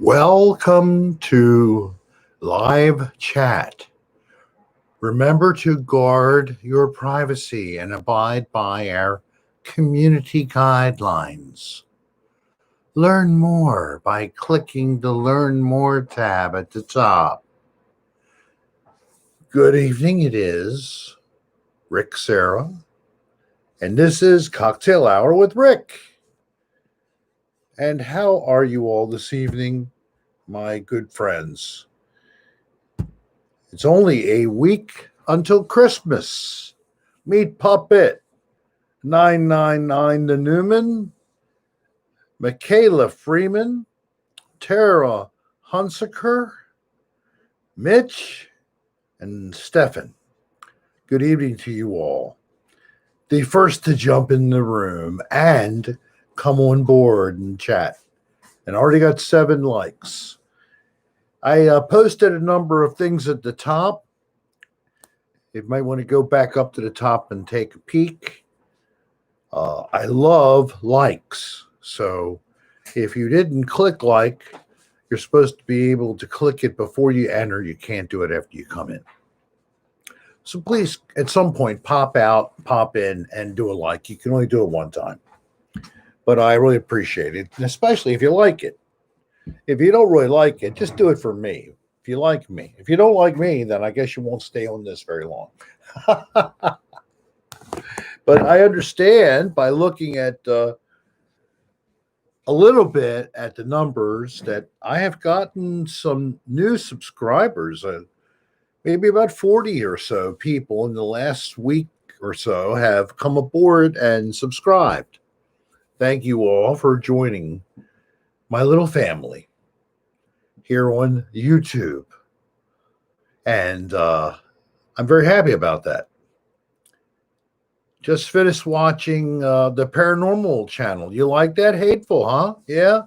Welcome to live chat. Remember to guard your privacy and abide by our community guidelines. Learn more by clicking the Learn More tab at the top. Good evening, it is Rick Sarah, and this is Cocktail Hour with Rick. And how are you all this evening, my good friends? It's only a week until Christmas. Meet Puppet, 999 the Newman, Michaela Freeman, Tara Hunsaker, Mitch, and Stefan. Good evening to you all. The first to jump in the room and come on board and chat. And already got 7 likes. I posted a number of things at the top. You might want to go back up to the top and take a peek. I love likes. So if you didn't click like, you're supposed to be able to click it before you enter. You can't do it after you come in. So please, at some point, pop out, pop in, and do a like. You can only do it one time. But I really appreciate it, and especially if you like it. If you don't really like it, just do it for me. If you like me. If you don't like me, then I guess you won't stay on this very long. But I understand by looking at a little bit at the numbers that I have gotten some new subscribers. Maybe about 40 or so people in the last week or so have come aboard and subscribed. Thank you all for joining my little family here on YouTube. And I'm very happy about that. Just finished watching the Paranormal Channel. You like that? Hateful, huh? Yeah.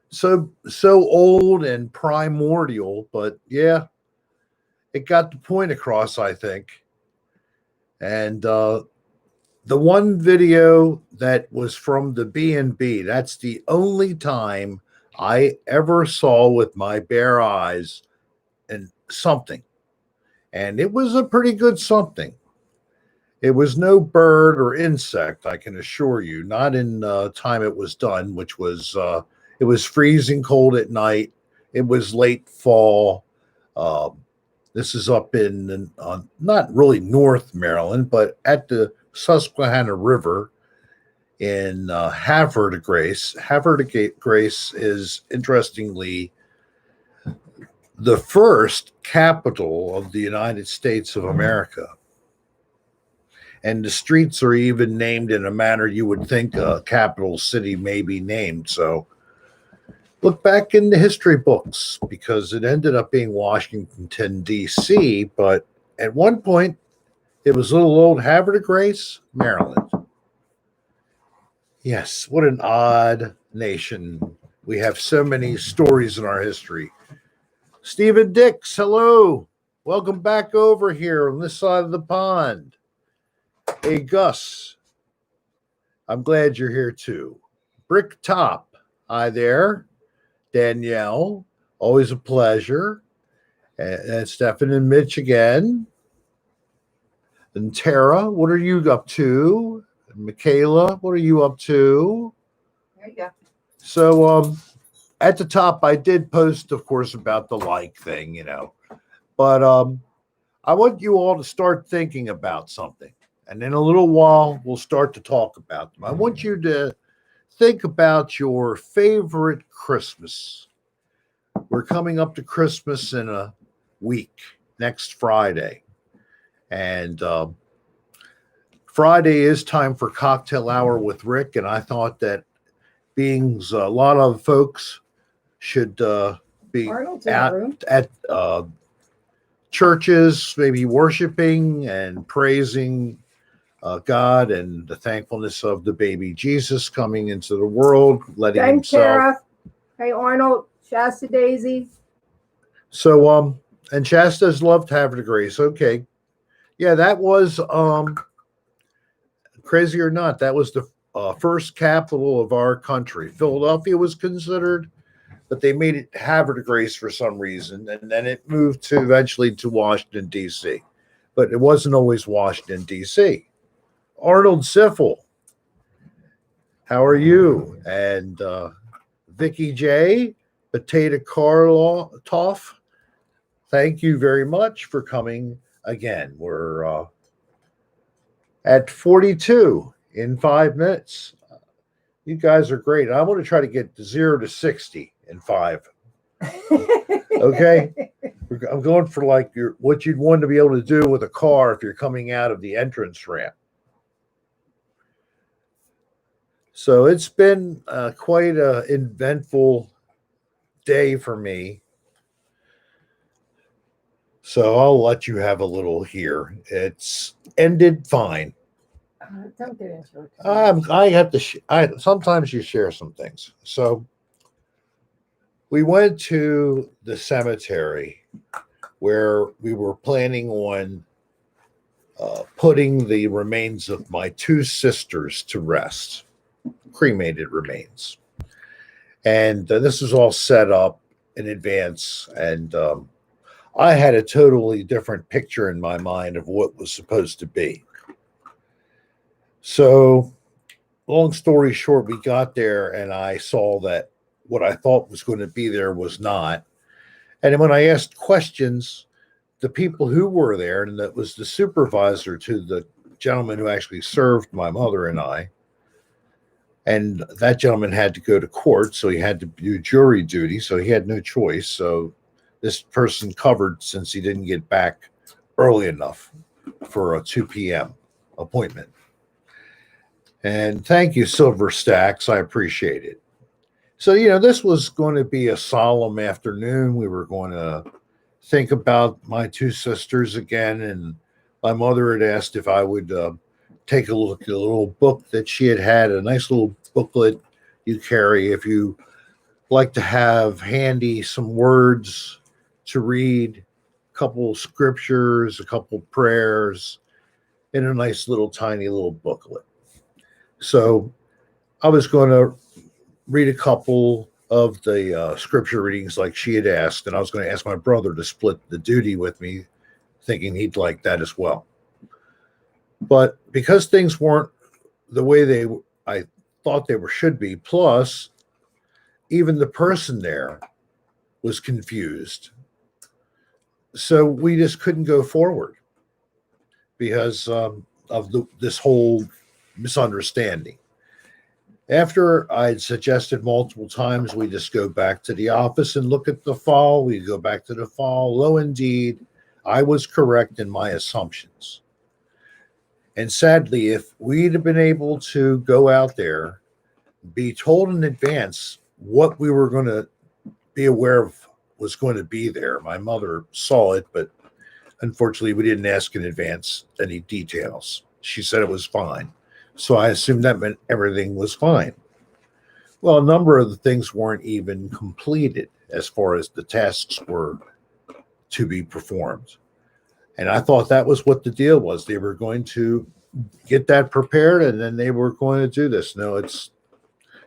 So old and primordial, but yeah, it got the point across, I think. And the one video that was from the B&B, that's the only time I ever saw with my bare eyes and something. And it was a pretty good something. It was no bird or insect, I can assure you, not in time it was done, which was, it was freezing cold at night. It was late fall. This is up in, not really North Maryland, but at the Susquehanna River in Havre de Grace. Havre de Grace is, interestingly, the first capital of the United States of America. And the streets are even named in a manner you would think a capital city may be named. So look back in the history books, because it ended up being Washington, D.C., but at one point, it was little old Havre de Grace, Maryland. Yes, what an odd nation. We have so many stories in our history. Stephen Dix, hello. Welcome back over here on this side of the pond. Hey, Gus, I'm glad you're here too. Brick Top, hi there. Danielle, always a pleasure. And Stefan and Mitch again. And Tara, what are you up to? And Michaela, what are you up to? There you go. So at the top, I did post, of course, about the like thing, you know. But I want you all to start thinking about something. And in a little while, we'll start to talk about them. I want you to think about your favorite Christmas. We're coming up to Christmas in a week, next Friday. And Friday is time for Cocktail Hour with Rick, and I thought that being a lot of folks should be at churches, maybe worshiping and praising God and the thankfulness of the baby Jesus coming into the world, letting himself. Tara. Hey, Arnold, Shasta Daisy. So, and Shasta's loved Havre de Grace. Okay. Yeah, that was, crazy or not, that was the first capital of our country. Philadelphia was considered, but they made it Havre de Grace for some reason, and then it moved to eventually to Washington D.C. But it wasn't always Washington D.C. Arnold Siffel, how are you? And Vicky J, Potato Karloff, thank you very much for coming again. We're at 42 in 5 minutes. You guys are great. I want to try to get 0 to 60 in 5. Okay? I'm going for like what you'd want to be able to do with a car if you're coming out of the entrance ramp. So it's been quite an eventful day for me. So I'll let you have a little here. It's ended fine. Don't get into it. I have to. Sometimes you share some things. So we went to the cemetery where we were planning on putting the remains of my 2 sisters to rest, cremated remains. And this was all set up in advance. And I had a totally different picture in my mind of what was supposed to be. So, long story short, we got there and I saw that what I thought was going to be there was not. And when I asked questions, the people who were there, and that was the supervisor to the gentleman who actually served my mother and I, and that gentleman had to go to court, so he had to do jury duty, so he had no choice. So this person covered since he didn't get back early enough for a 2 p.m. appointment. And thank you, Silver Stacks. I appreciate it. So, this was going to be a solemn afternoon. We were going to think about my 2 sisters again. And my mother had asked if I would take a look at a little book that she had, a nice little booklet you carry if you like to have handy some words to read, a couple scriptures, a couple prayers in a nice little tiny little booklet. So I was going to read a couple of the scripture readings like she had asked, and I was going to ask my brother to split the duty with me, thinking he'd like that as well. But because things weren't the way I thought they should be, plus even the person there was confused, so we just couldn't go forward because of this whole misunderstanding. After I'd suggested multiple times, we just go back to the office and look at the file. We go back to the file. Lo, indeed, I was correct in my assumptions. And sadly, if we'd have been able to go out there, be told in advance what we were going to be aware of was going to be there. My mother saw it, but unfortunately, we didn't ask in advance any details. She said it was fine. So I assumed that meant everything was fine. Well, a number of the things weren't even completed as far as the tasks were to be performed. And I thought that was what the deal was. They were going to get that prepared and then they were going to do this. No, it's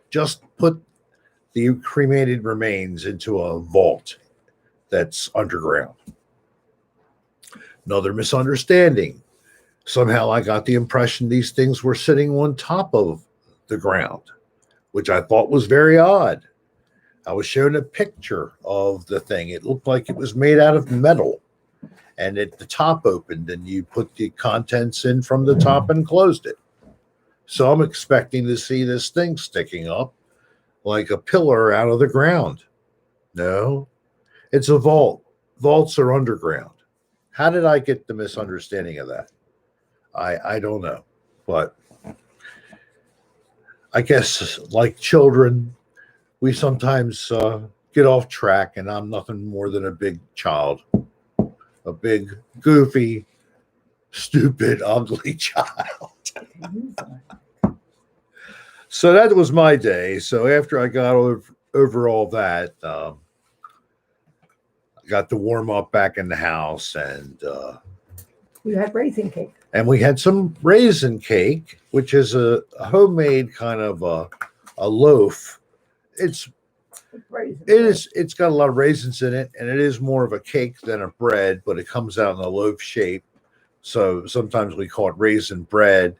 just put the cremated remains into a vault that's underground. Another misunderstanding. Somehow I got the impression these things were sitting on top of the ground, which I thought was very odd. I was shown a picture of the thing. It looked like it was made out of metal, and the top opened, and you put the contents in from the top and closed it. So I'm expecting to see this thing sticking up like a pillar out of the ground. No, it's a vault. Vaults are underground. How did I get the misunderstanding of that? I don't know, but I guess like children, we sometimes get off track, and I'm nothing more than a big child, a big, goofy, stupid, ugly child. So that was my day. So after I got over all that, I got to warm up back in the house, and You had raisin cake. And we had some raisin cake, which is a homemade kind of a loaf. It's With raisins. It is. It's got a lot of raisins in it, and it is more of a cake than a bread, but it comes out in a loaf shape. So sometimes we call it raisin bread,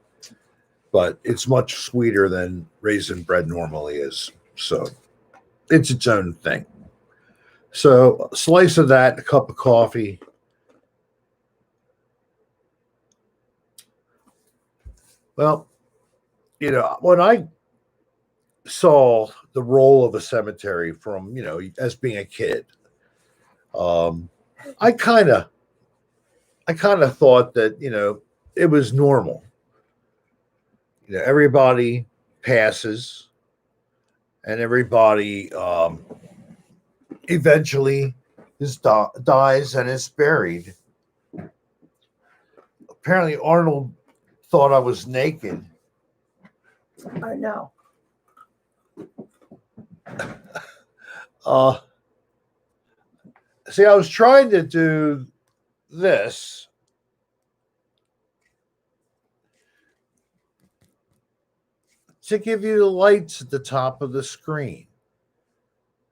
but it's much sweeter than raisin bread normally is. So it's its own thing. So a slice of that, a cup of coffee. Well, when I saw the role of a cemetery from, as being a kid, um, I kind of thought that, it was normal. Everybody passes and everybody eventually dies and is buried. Apparently, Arnold thought I was naked. I know. See, I was trying to do this. To give you the lights at the top of the screen.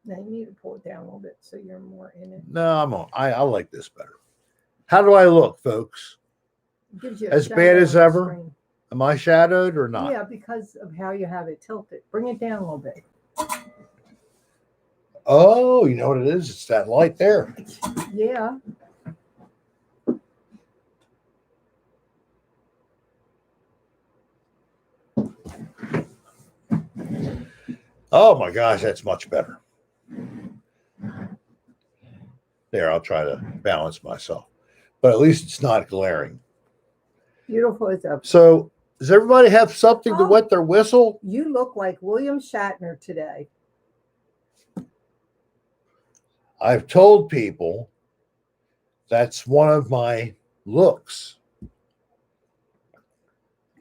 Now you need to pull it down a little bit so you're more in it. No, I'm on. I like this better. How do I look, folks? It gives you a As shadow bad as on the ever? screen. Am I shadowed or not? Yeah, because of how you have it tilted. Bring it down a little bit. Oh, you know what it is? It's that light there. Yeah. Oh my gosh, that's much better. There, I'll try to balance myself. But at least it's not glaring. Beautiful as ever. So, does everybody have something to wet their whistle? You look like William Shatner today. I've told people that's one of my looks.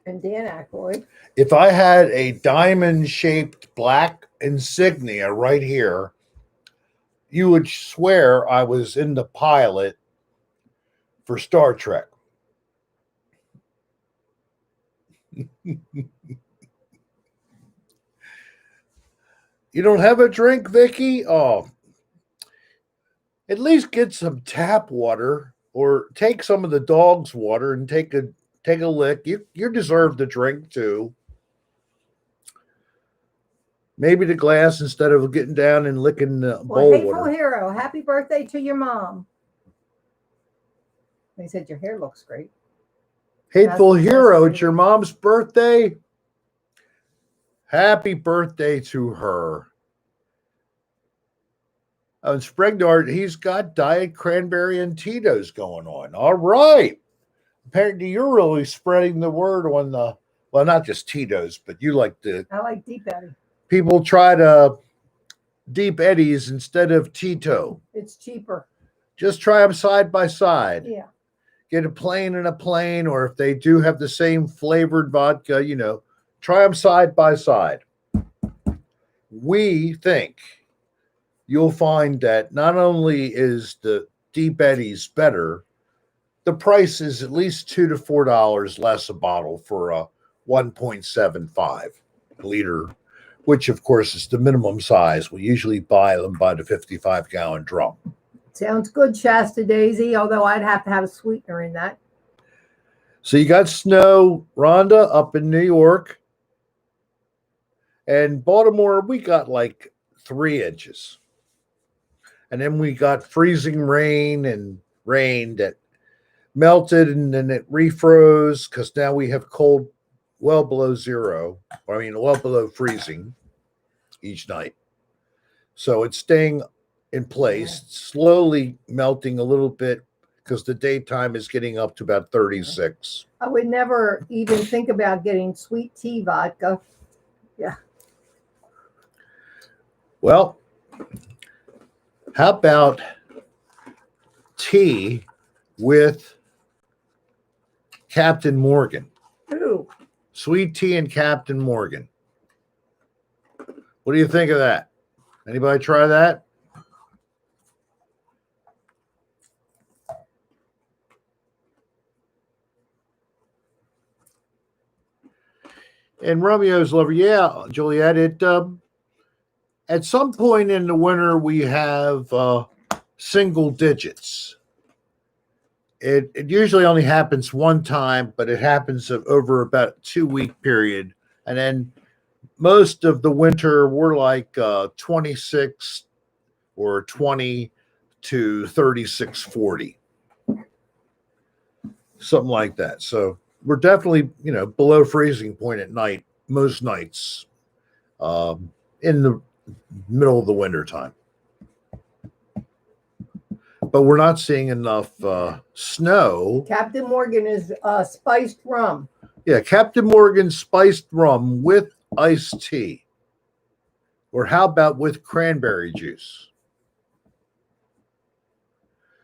And Dan Aykroyd. If I had a diamond-shaped black insignia right here, you would swear I was in the pilot for Star Trek. You don't have a drink, Vicky? Oh, at least get some tap water or take some of the dog's water and take a lick. You deserve the drink too. Maybe the glass instead of getting down and licking the bowl Hateful water. Hero, happy birthday to your mom. They said your hair looks great. Hateful Hero, it's your mom's birthday. Happy birthday to her. And Spregnard, he's got Diet Cranberry and Tito's going on. All right. Apparently, you're really spreading the word on well, not just Tito's, but you like I like Deep Eddy. People try to Deep Eddies instead of Tito. It's cheaper. Just try them side by side. Yeah. Get a plain and a plain, or if they do have the same flavored vodka, try them side by side. We think you'll find that not only is the Deep Eddies better, the price is at least $2 to $4 less a bottle for a 1.75 liter, which of course is the minimum size. We usually buy them by the 55-gallon drum. Sounds good, Shasta Daisy, although I'd have to have a sweetener in that. So you got snow, Rhonda, up in New York. And Baltimore, we got like 3 inches. And then we got freezing rain that melted and then it refroze because now we have cold well below zero. Well below freezing each night. So it's staying in place, slowly melting a little bit because the daytime is getting up to about 36. I would never even think about getting sweet tea vodka. Yeah. Well, how about tea with Captain Morgan? Ooh. Sweet tea and Captain Morgan. What do you think of that? Anybody try that? And Romeo's lover, yeah, Juliet. At some point in the winter, we have single digits. It usually only happens one time, but it happens over about a 2 week period. And then most of the winter, we're like 26 or 20 to 36, 40, something like that. So we're definitely, below freezing point at night, most nights in the middle of the winter time. But we're not seeing enough snow. Captain Morgan is spiced rum. Yeah, Captain Morgan spiced rum with iced tea. Or how about with cranberry juice?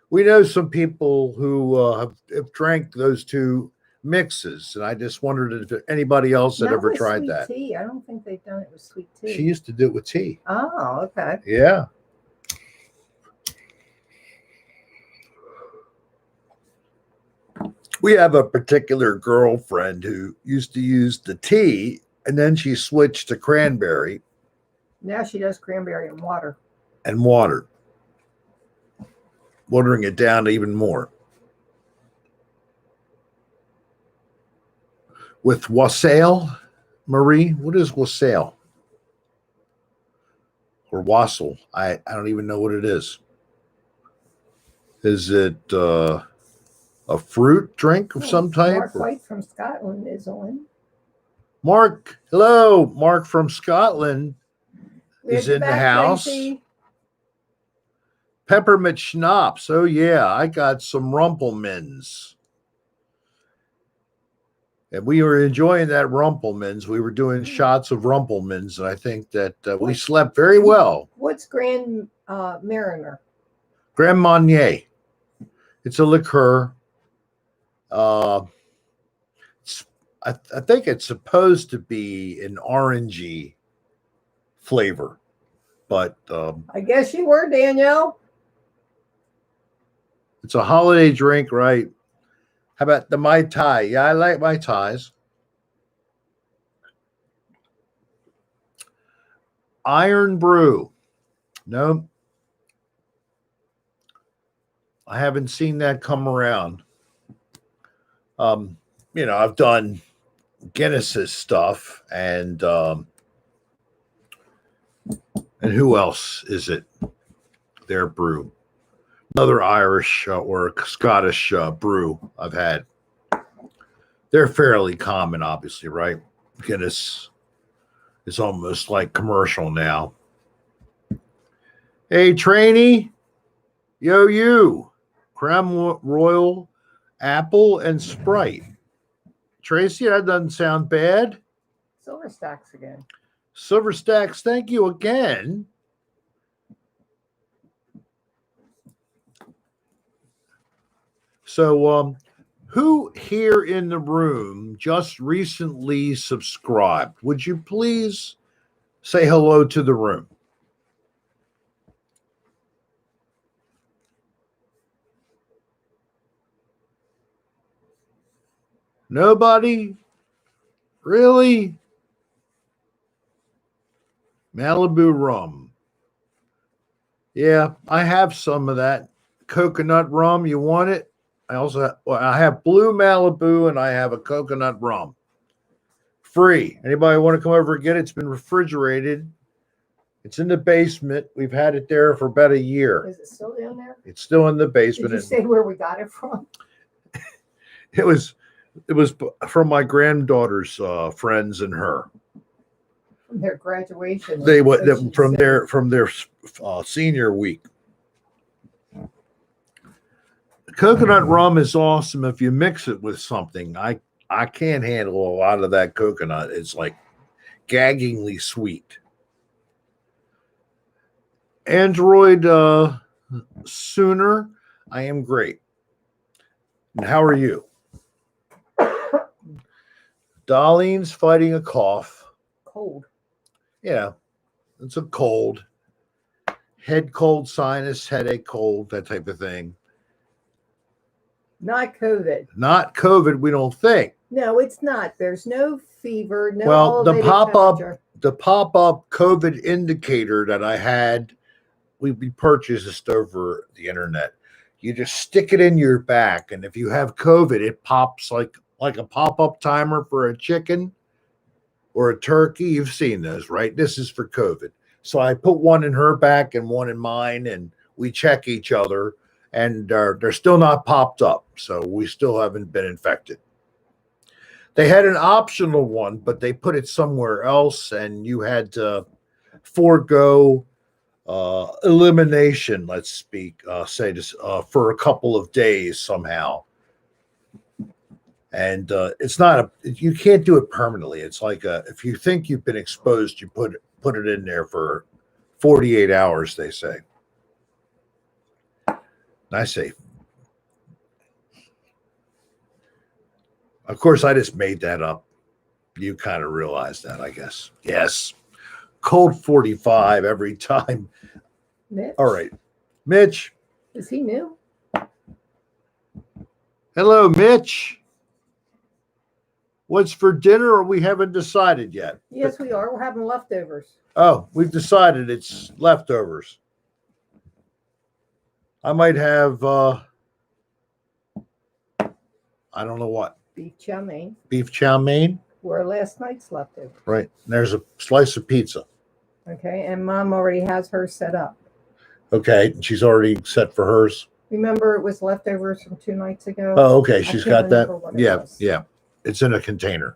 We know some people who have drank those two mixes, and I just wondered if anybody else had Not ever with tried sweet that. tea. I don't think they've done it with sweet tea. She used to do it with tea. Oh, okay. Yeah. We have a particular girlfriend who used to use the tea, and then she switched to cranberry Now she does cranberry and water. and water, watering it down even more. With wassail, Marie, what is wassail? Or wassail? I don't even know what it is. Is it a fruit drink of some type? Mark White from Scotland is on. Mark, hello. Mark from Scotland is in the house. Tracy. Peppermint schnapps. Oh, yeah. I got some Rumpelmans. And we were enjoying that Rumpelmans. We were doing shots of Rumpelmans, and I think that we slept very well. What's Grand Mariner? Grand Marnier. It's a liqueur. I think it's supposed to be an orangey flavor, but I guess you were, Danielle. it's a holiday drink, right? How about the Mai Tai? Yeah, I like Mai Tais. Iron Brew. No, I haven't seen that come around. I've done Guinness's stuff, and who else is it? Their brew. Another Irish or Scottish brew I've had. They're fairly common, obviously, right? Guinness is almost like commercial now. Hey, trainee. Yo, you. Creme Royal, apple, and Sprite. Tracy, that doesn't sound bad. Silver Stacks again. Silver Stacks, thank you again. So, who here in the room just recently subscribed? Would you please say hello to the room? Nobody? Really? Malibu rum. Yeah, I have some of that coconut rum. You want it? I have blue Malibu and I have a coconut rum. Free. Anybody want to come over and get it? It's been refrigerated. It's in the basement. We've had it there for about a year. Is it still down there? It's still in the basement. Did you say where we got it from? It was from my granddaughter's friends and her. From their graduation. From their senior week. Coconut rum is awesome if you mix it with something. I can't handle a lot of that coconut. It's like gaggingly sweet. Android Sooner, I am great. And how are you? Dolline's fighting a cough. Cold. Yeah, it's a cold. Head cold, sinus, headache cold, that type of thing. Not COVID. Not COVID, we don't think. No, it's not. There's no fever. No well, the the pop-up COVID indicator that I had, we purchased over the internet. You just stick it in your back, and if you have COVID, it pops like a pop-up timer for a chicken or a turkey. You've seen those, right? This is for COVID. So I put one in her back and one in mine, and we check each other, and they're still not popped up. So we still haven't been infected. They had an optional one, but they put it somewhere else, and you had to forego elimination, let's say this, for a couple of days somehow. And it's not you can't do it permanently. It's like if you think you've been exposed, you put it in there for 48 hours, they say. And I say, of course, I just made that up. You kind of realize that, I guess. Yes. Cold 45 every time. Mitch? All right. Mitch. Is he new? Hello, Mitch. What's for dinner, or we haven't decided yet? Yes, we are. We're having leftovers. Oh, we've decided it's leftovers. I might have, I don't know what. Beef chow mein. Beef chow mein? Were last night's leftovers. Right. And there's a slice of pizza. Okay, and Mom already has hers set up. Okay, she's already set for hers. Remember, it was leftovers from 2 nights ago. Oh, okay, she's got that. Yeah, yeah. It's in a container.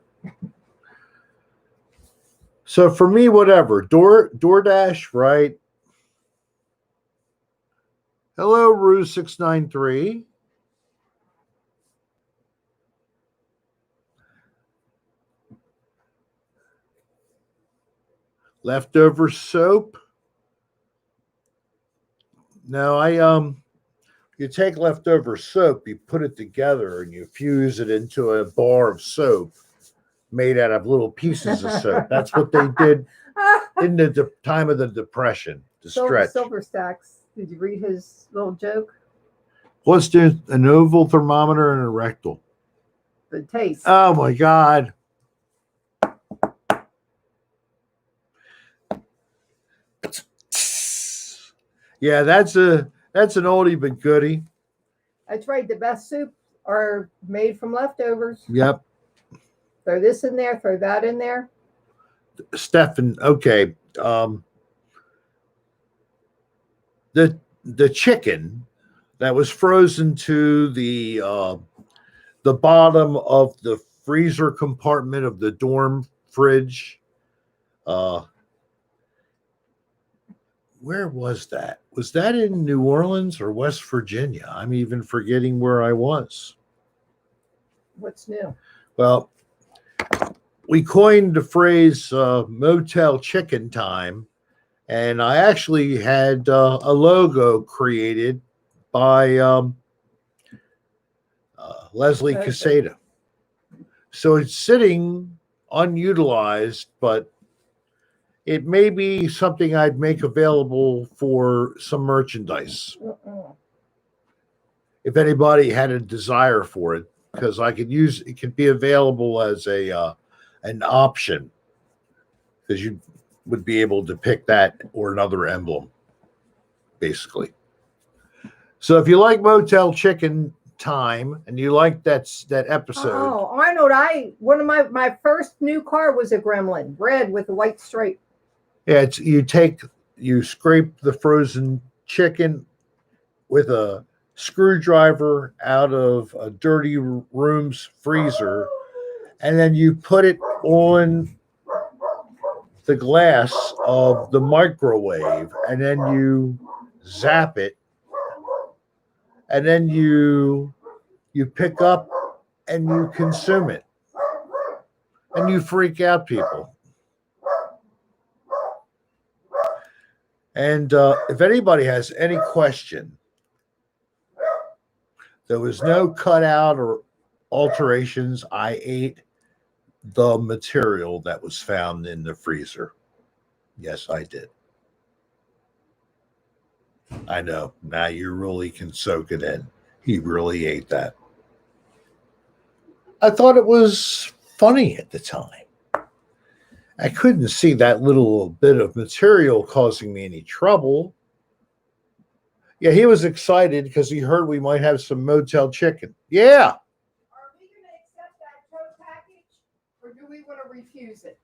So for me, whatever. DoorDash, right? Hello, Rue693. Leftover soap. No, you take leftover soap, you put it together, and you fuse it into a bar of soap made out of little pieces of soap. That's what they did in the time of the Depression to stretch. Silver Stacks. Did you read his little joke? What's there? An oval thermometer and a rectal. The taste. Oh my God. Yeah, that's an oldie but goodie. That's right. The best soup are made from leftovers. Yep. Throw this in there, throw that in there. Stefan, okay. The chicken that was frozen to the bottom of the freezer compartment of the dorm fridge. Where was that? Was that in New Orleans or West Virginia? I'm even forgetting where I was. What's new? Well, we coined the phrase motel chicken time, and I actually had a logo created by Leslie Caseta. So it's sitting unutilized, but it may be something I'd make available for some merchandise. If anybody had a desire for it, because I could use it, could be available as an option, because you would be able to pick that or another emblem, basically. So if you like Motel Chicken Time and you like that episode. Oh, I know what one of my first new car was a Gremlin, red with a white stripe. Yeah, you scrape the frozen chicken with a screwdriver out of a dirty room's freezer, and then you put it on the glass of the microwave, and then you zap it, and then you pick up and you consume it, and you freak out people. And if anybody has any question, there was no cutout or alterations. I ate the material that was found in the freezer. Yes, I did. I know. Now you really can soak it in. He really ate that. I thought it was funny at the time. I couldn't see that little bit of material causing me any trouble. Yeah, he was excited because he heard we might have some motel chicken. Yeah. Are we going to accept that tow package, or do we want to refuse it?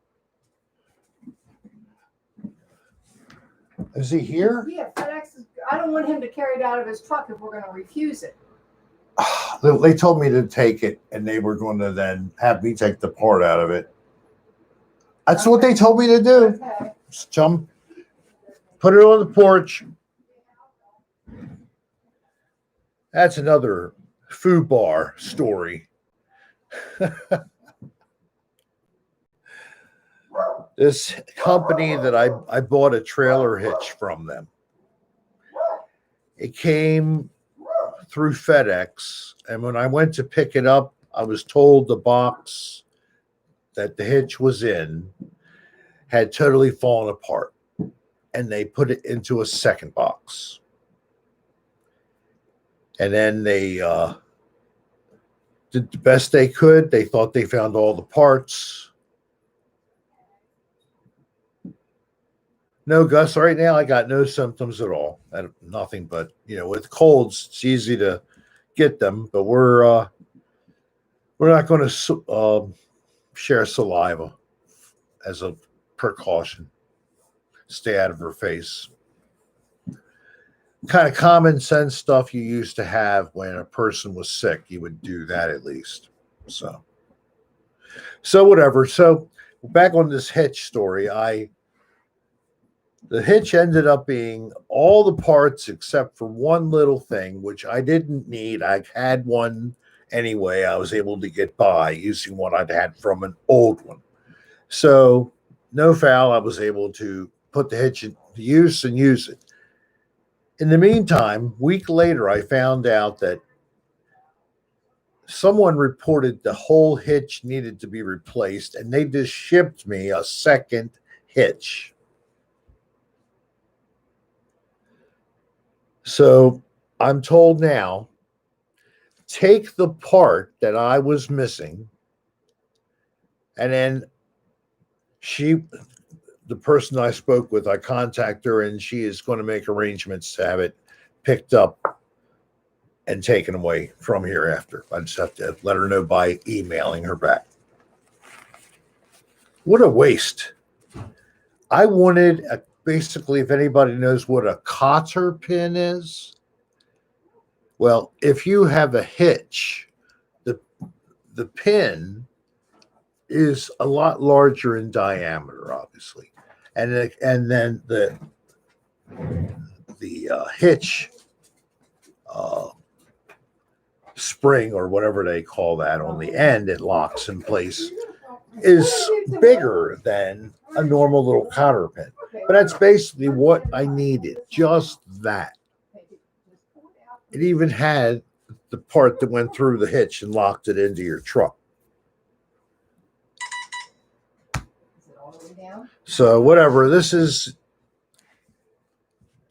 Is he here? Yeah, FedEx is. I don't want him to carry it out of his truck if we're going to refuse it. They told me to take it, and they were going to then have me take the part out of it. That's what they told me to do. Okay. Just jump, put it on the porch. That's another food bar story. This company that I bought a trailer hitch from them. It came through FedEx, and when I went to pick it up, I was told the box that the hitch was in had totally fallen apart, and they put it into a second box. And then they did the best they could. They thought they found all the parts. No, Gus, right now I got no symptoms at all. Nothing but, with colds, it's easy to get them, but we're not going to share saliva as a precaution. Stay out of her face. Kind of common sense stuff you used to have when a person was sick. You would do that at least. So whatever. So back on this hitch story, the hitch ended up being all the parts except for one little thing, which I didn't need. I had one anyway. I was able to get by using what I'd had from an old one. So no foul, I was able to put the hitch into use and use it. In the meantime, a week later, I found out that someone reported the whole hitch needed to be replaced, and they just shipped me a second hitch. So I'm told now, take the part that I was missing, and then the person I spoke with, I contact her, and she is going to make arrangements to have it picked up and taken away from here after. I just have to let her know by emailing her back. What a waste. I wanted, basically, if anybody knows what a cotter pin is, well, if you have a hitch, the pin is a lot larger in diameter, obviously, and then the hitch spring or whatever they call that on the end, it locks in place, is bigger than a normal little cotter pin. But that's basically what I needed, just that. It even had the part that went through the hitch and locked it into your truck. So whatever, this is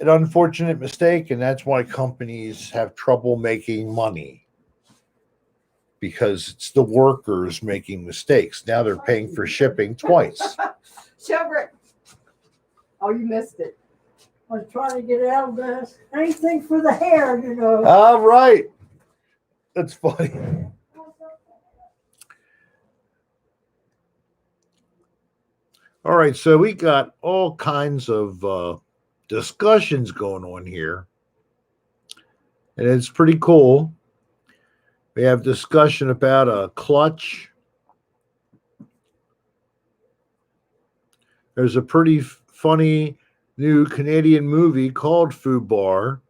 an unfortunate mistake, and that's why companies have trouble making money, because it's the workers making mistakes. Now they're paying for shipping twice. Shove. Oh, you missed it. I was trying to get out of this. Anything for the hair, All right. That's funny. All right, so we got all kinds of discussions going on here, and it's pretty cool. We have discussion about a clutch. There's a pretty funny new Canadian movie called Food Bar.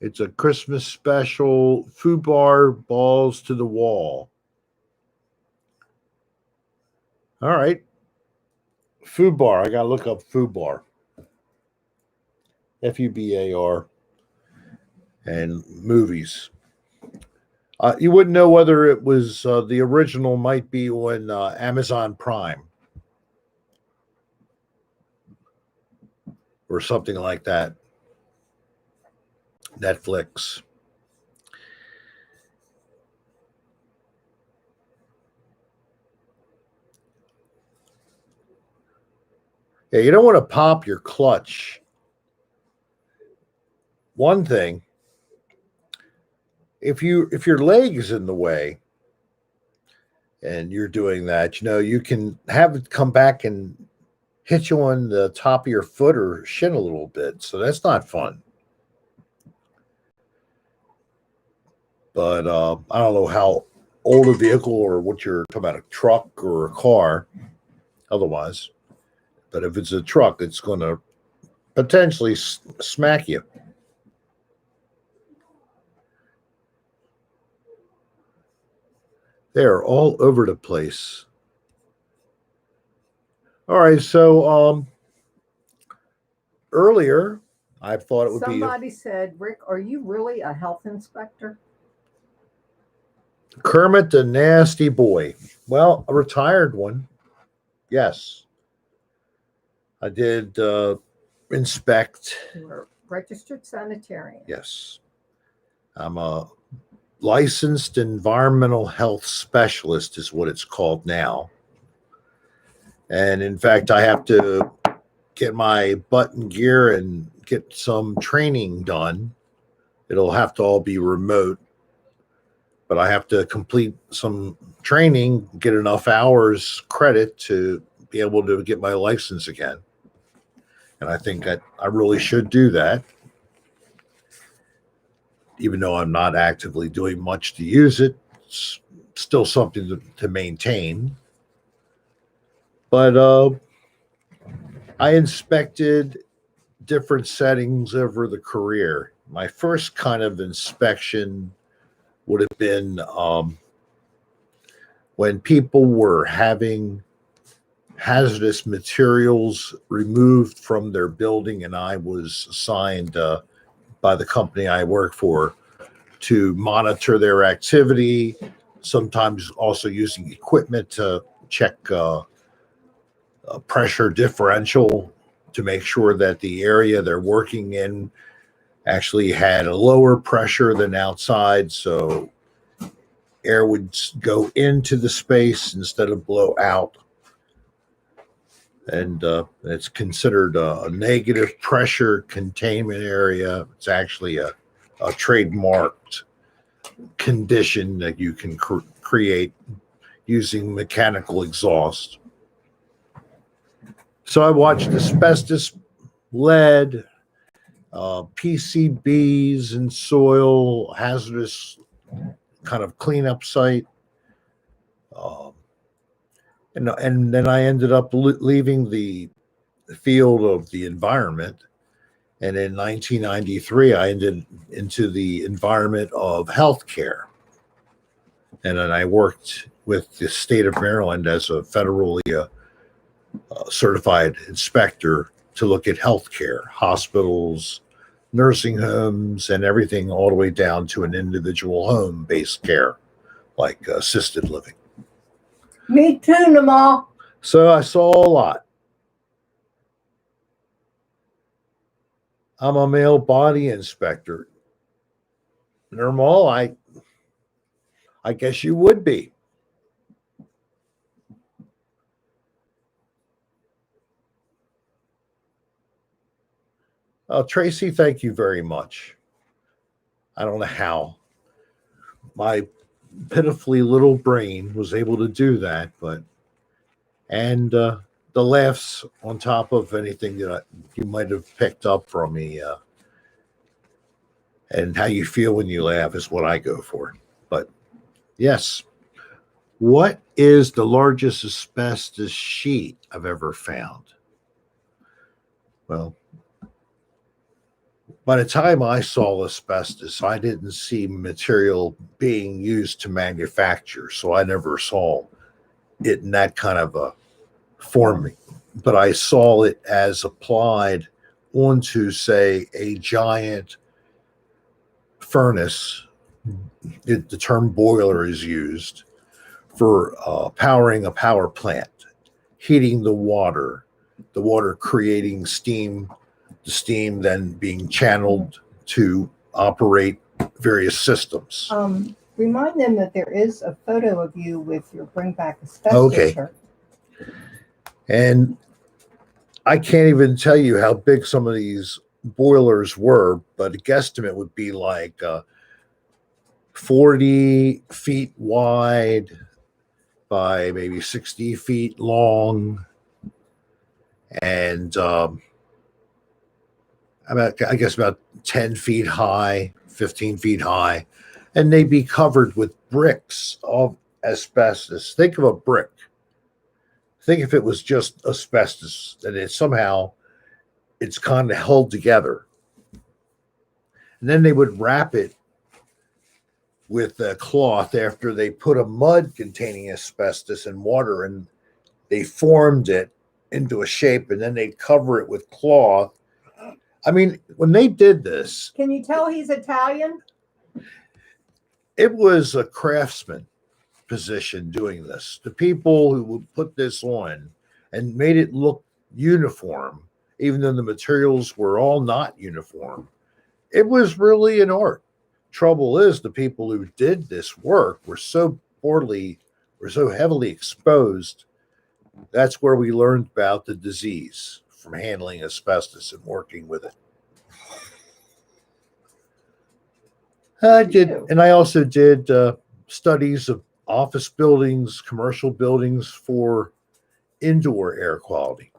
It's a Christmas special, Food Bar Balls to the Wall. All right. Food Bar. I got to look up Food Bar. Fubar. And movies. You wouldn't know whether it was the original, might be on Amazon Prime or something like that. Netflix. Yeah, you don't want to pop your clutch. One thing, if your leg is in the way and you're doing that, you can have it come back and hit you on the top of your foot or shin a little bit. So that's not fun. But I don't know how old a vehicle or what you're talking about, a truck or a car, otherwise. But if it's a truck, it's going to potentially smack you. They're all over the place. All right, so earlier I thought it would Somebody said, Rick, are you really a health inspector? be Kermit the Nasty Boy. Well, a retired one. Yes. I did inspect. You're a registered sanitarian. Yes. I'm a licensed environmental health specialist is what it's called now. And in fact, I have to get my butt in gear and get some training done. It'll have to all be remote, but I have to complete some training, get enough hours credit to be able to get my license again. And I think I really should do that, even though I'm not actively doing much to use it. It's still something to maintain. But I inspected different settings over the career. My first kind of inspection would have been when people were having hazardous materials removed from their building, and I was assigned by the company I work for to monitor their activity, sometimes also using equipment to check a pressure differential to make sure that the area they're working in actually had a lower pressure than outside, so air would go into the space instead of blow out. And it's considered a negative pressure containment area. It's actually a trademarked condition that you can create using mechanical exhaust. So I watched asbestos, lead, PCBs in soil, hazardous kind of cleanup site. And then I ended up leaving the field of the environment. And in 1993, I ended into the environment of healthcare. And then I worked with the state of Maryland as a federally certified inspector to look at healthcare, hospitals, nursing homes, and everything all the way down to an individual home-based care, like assisted living. Me too, Namal. So I saw a lot. I'm a male body inspector. Normal, I guess you would be. Tracy, thank you very much. I don't know how my pitifully little brain was able to do that, and the laughs on top of anything that you might have picked up from me, and how you feel when you laugh is what I go for. But yes, what is the largest asbestos sheet I've ever found? Well, by the time I saw asbestos, I didn't see material being used to manufacture, so I never saw it in that kind of a form. But I saw it as applied onto, say, a giant furnace. The term boiler is used for powering a power plant, heating the water creating steam, the steam then being channeled to operate various systems. Remind them that there is a photo of you with your Bring Back Asbestos shirt. And I can't even tell you how big some of these boilers were, but a guesstimate would be like 40 feet wide by maybe 60 feet long, and I guess about 10 feet high, 15 feet high, and they'd be covered with bricks of asbestos. Think of a brick. Think if it was just asbestos, that it's kind of held together. And then they would wrap it with a cloth after they put a mud containing asbestos and water, and they formed it into a shape, and then they cover it with cloth. I mean, when they did this, Can you tell he's Italian? it was a craftsman position doing this. The people who would put this on and made it look uniform, even though the materials were all not uniform, it was really an art. Trouble is, the people who did this work were so heavily exposed. That's where we learned about the disease from handling asbestos and working with it. I did, and I also did studies of office buildings, commercial buildings for indoor air quality.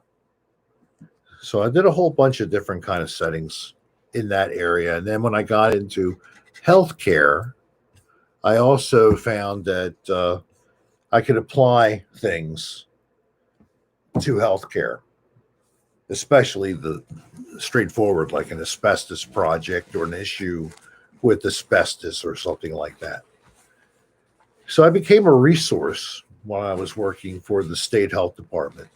So I did a whole bunch of different kind of settings in that area. And then when I got into healthcare, I also found that I could apply things to healthcare, especially the straightforward, like an asbestos project or an issue with asbestos or something like that. So I became a resource while I was working for the state health department.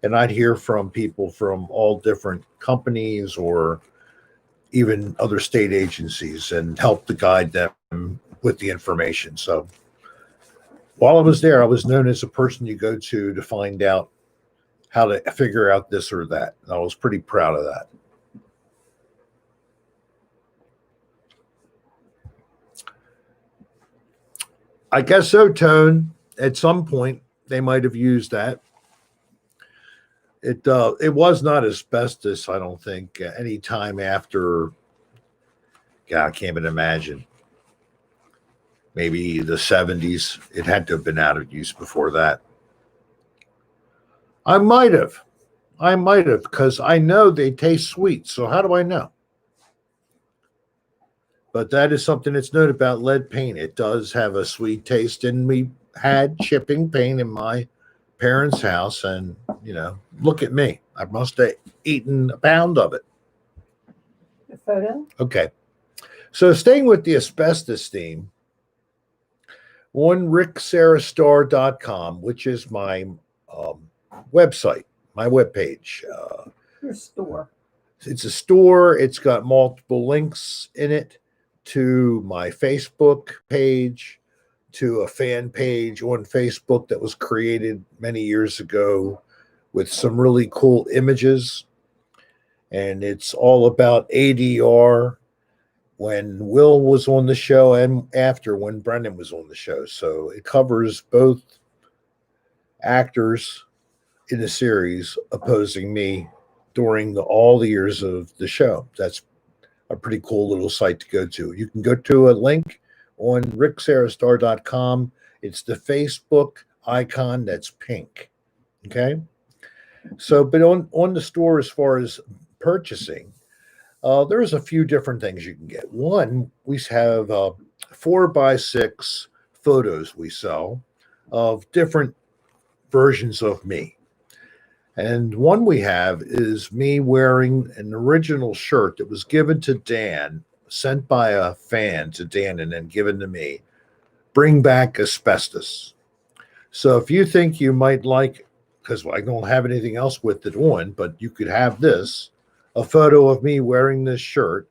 And I'd hear from people from all different companies or even other state agencies and help to guide them with the information. So while I was there, I was known as a person you go to find out how to figure out this or that. And I was pretty proud of that. I guess so, Tone. At some point, they might have used that. It was not asbestos, I don't think, any time after. God, I can't even imagine. Maybe the 70s. It had to have been out of use before that. I might have, because I know they taste sweet. So how do I know? But that is something that's known about lead paint. It does have a sweet taste, and we had chipping paint in my parents' house, and look at me. I must have eaten a pound of it. The photo? Okay. So staying with the asbestos theme, on ricksarastar.com, which is my website, my webpage. Your store. It's a store. It's got multiple links in it to my Facebook page, to a fan page on Facebook that was created many years ago with some really cool images. And it's all about ADR when Will was on the show and after when Brendan was on the show. So it covers both actors in the series opposing me during all the years of the show. That's a pretty cool little site to go to. You can go to a link on ricksarastar.com. It's the Facebook icon that's pink. Okay. So, but on the store, as far as purchasing, there's a few different things you can get. One, we have 4x6 photos we sell of different versions of me. And one we have is me wearing an original shirt that was given to Dan, sent by a fan to Dan, and then given to me. Bring back asbestos. So if you think you might like, because I don't have anything else with it on, but you could have this, a photo of me wearing this shirt,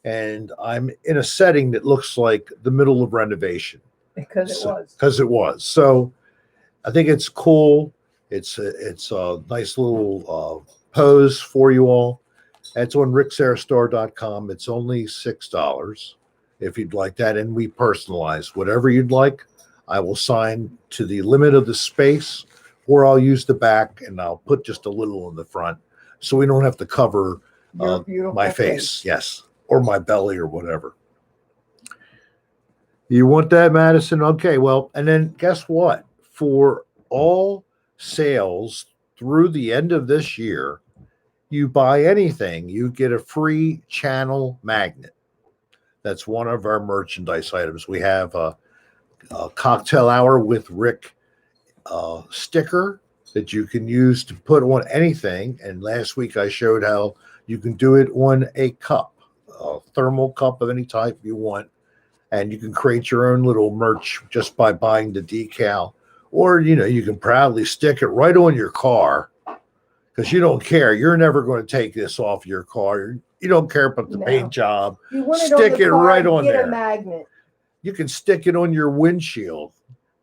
and I'm in a setting that looks like the middle of renovation. Because it was. Because it was. So I think it's cool. It's a nice little pose for you all. It's on ricksarastar.com. It's only $6 if you'd like that. And we personalize whatever you'd like. I will sign to the limit of the space, or I'll use the back and I'll put just a little in the front. so we don't have to cover Your beautiful my face. Yes, or my belly or whatever. You want that, Madison? Okay, well, and then guess what? For all sales through the end of this year, you buy anything, you get a free channel magnet. That's one of our merchandise items. We have a cocktail hour with Rick sticker that you can use to put on anything. And last week I showed how you can do it on a cup, a thermal cup of any type you want. And you can create your own little merch just by buying the decal. Or, you can proudly stick it right on your car because you don't care. You're never going to take this off your car. You don't care about the paint job. You want it Stick on the it car, right on get there. a magnet. You can stick it on your windshield.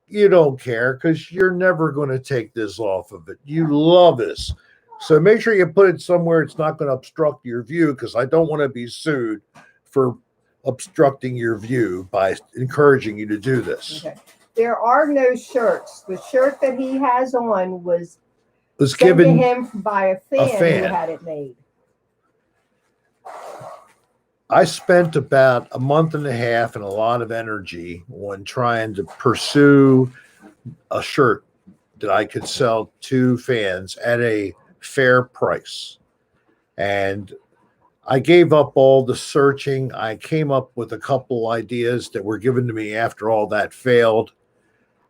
You don't care because you're never going to take this off of it. You love this. So make sure you put it somewhere it's not going to obstruct your view, because I don't want to be sued for obstructing your view by encouraging you to do this. Okay. There are no shirts. The shirt that he has on was sent given to him by a fan who had it made. I spent about a month and a half and a lot of energy on trying to pursue a shirt that I could sell to fans at a fair price. And I gave up all the searching. I came up with a couple ideas that were given to me after all that failed.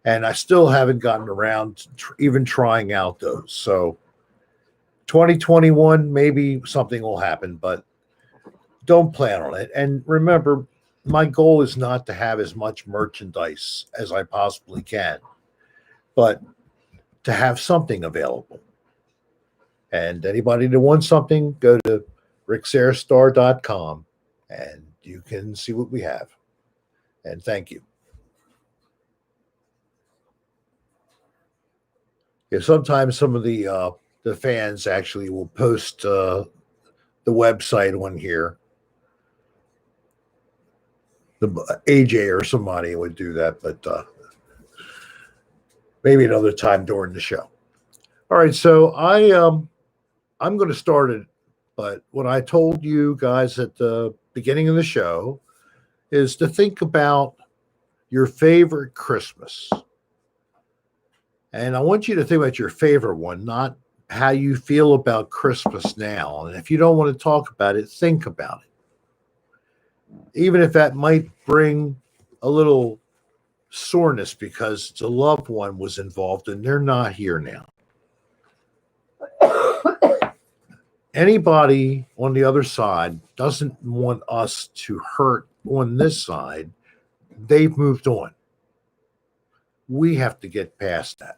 And I still haven't gotten around to even trying out those. So 2021, maybe something will happen, but don't plan on it. And remember, my goal is not to have as much merchandise as I possibly can, but to have something available. And anybody that wants something, go to ricksairstar.com and you can see what we have. And thank you. Yeah, sometimes some of the fans actually will post the website on here. The AJ or somebody would do that, but maybe another time during the show. All right, so I'm going to start it, but what I told you guys at the beginning of the show is to think about your favorite Christmas. And I want you to think about your favorite one, not how you feel about Christmas now. And if you don't want to talk about it, think about it. Even if that might bring a little soreness because the loved one was involved and they're not here now. Anybody on the other side doesn't want us to hurt on this side. They've moved on. We have to get past that.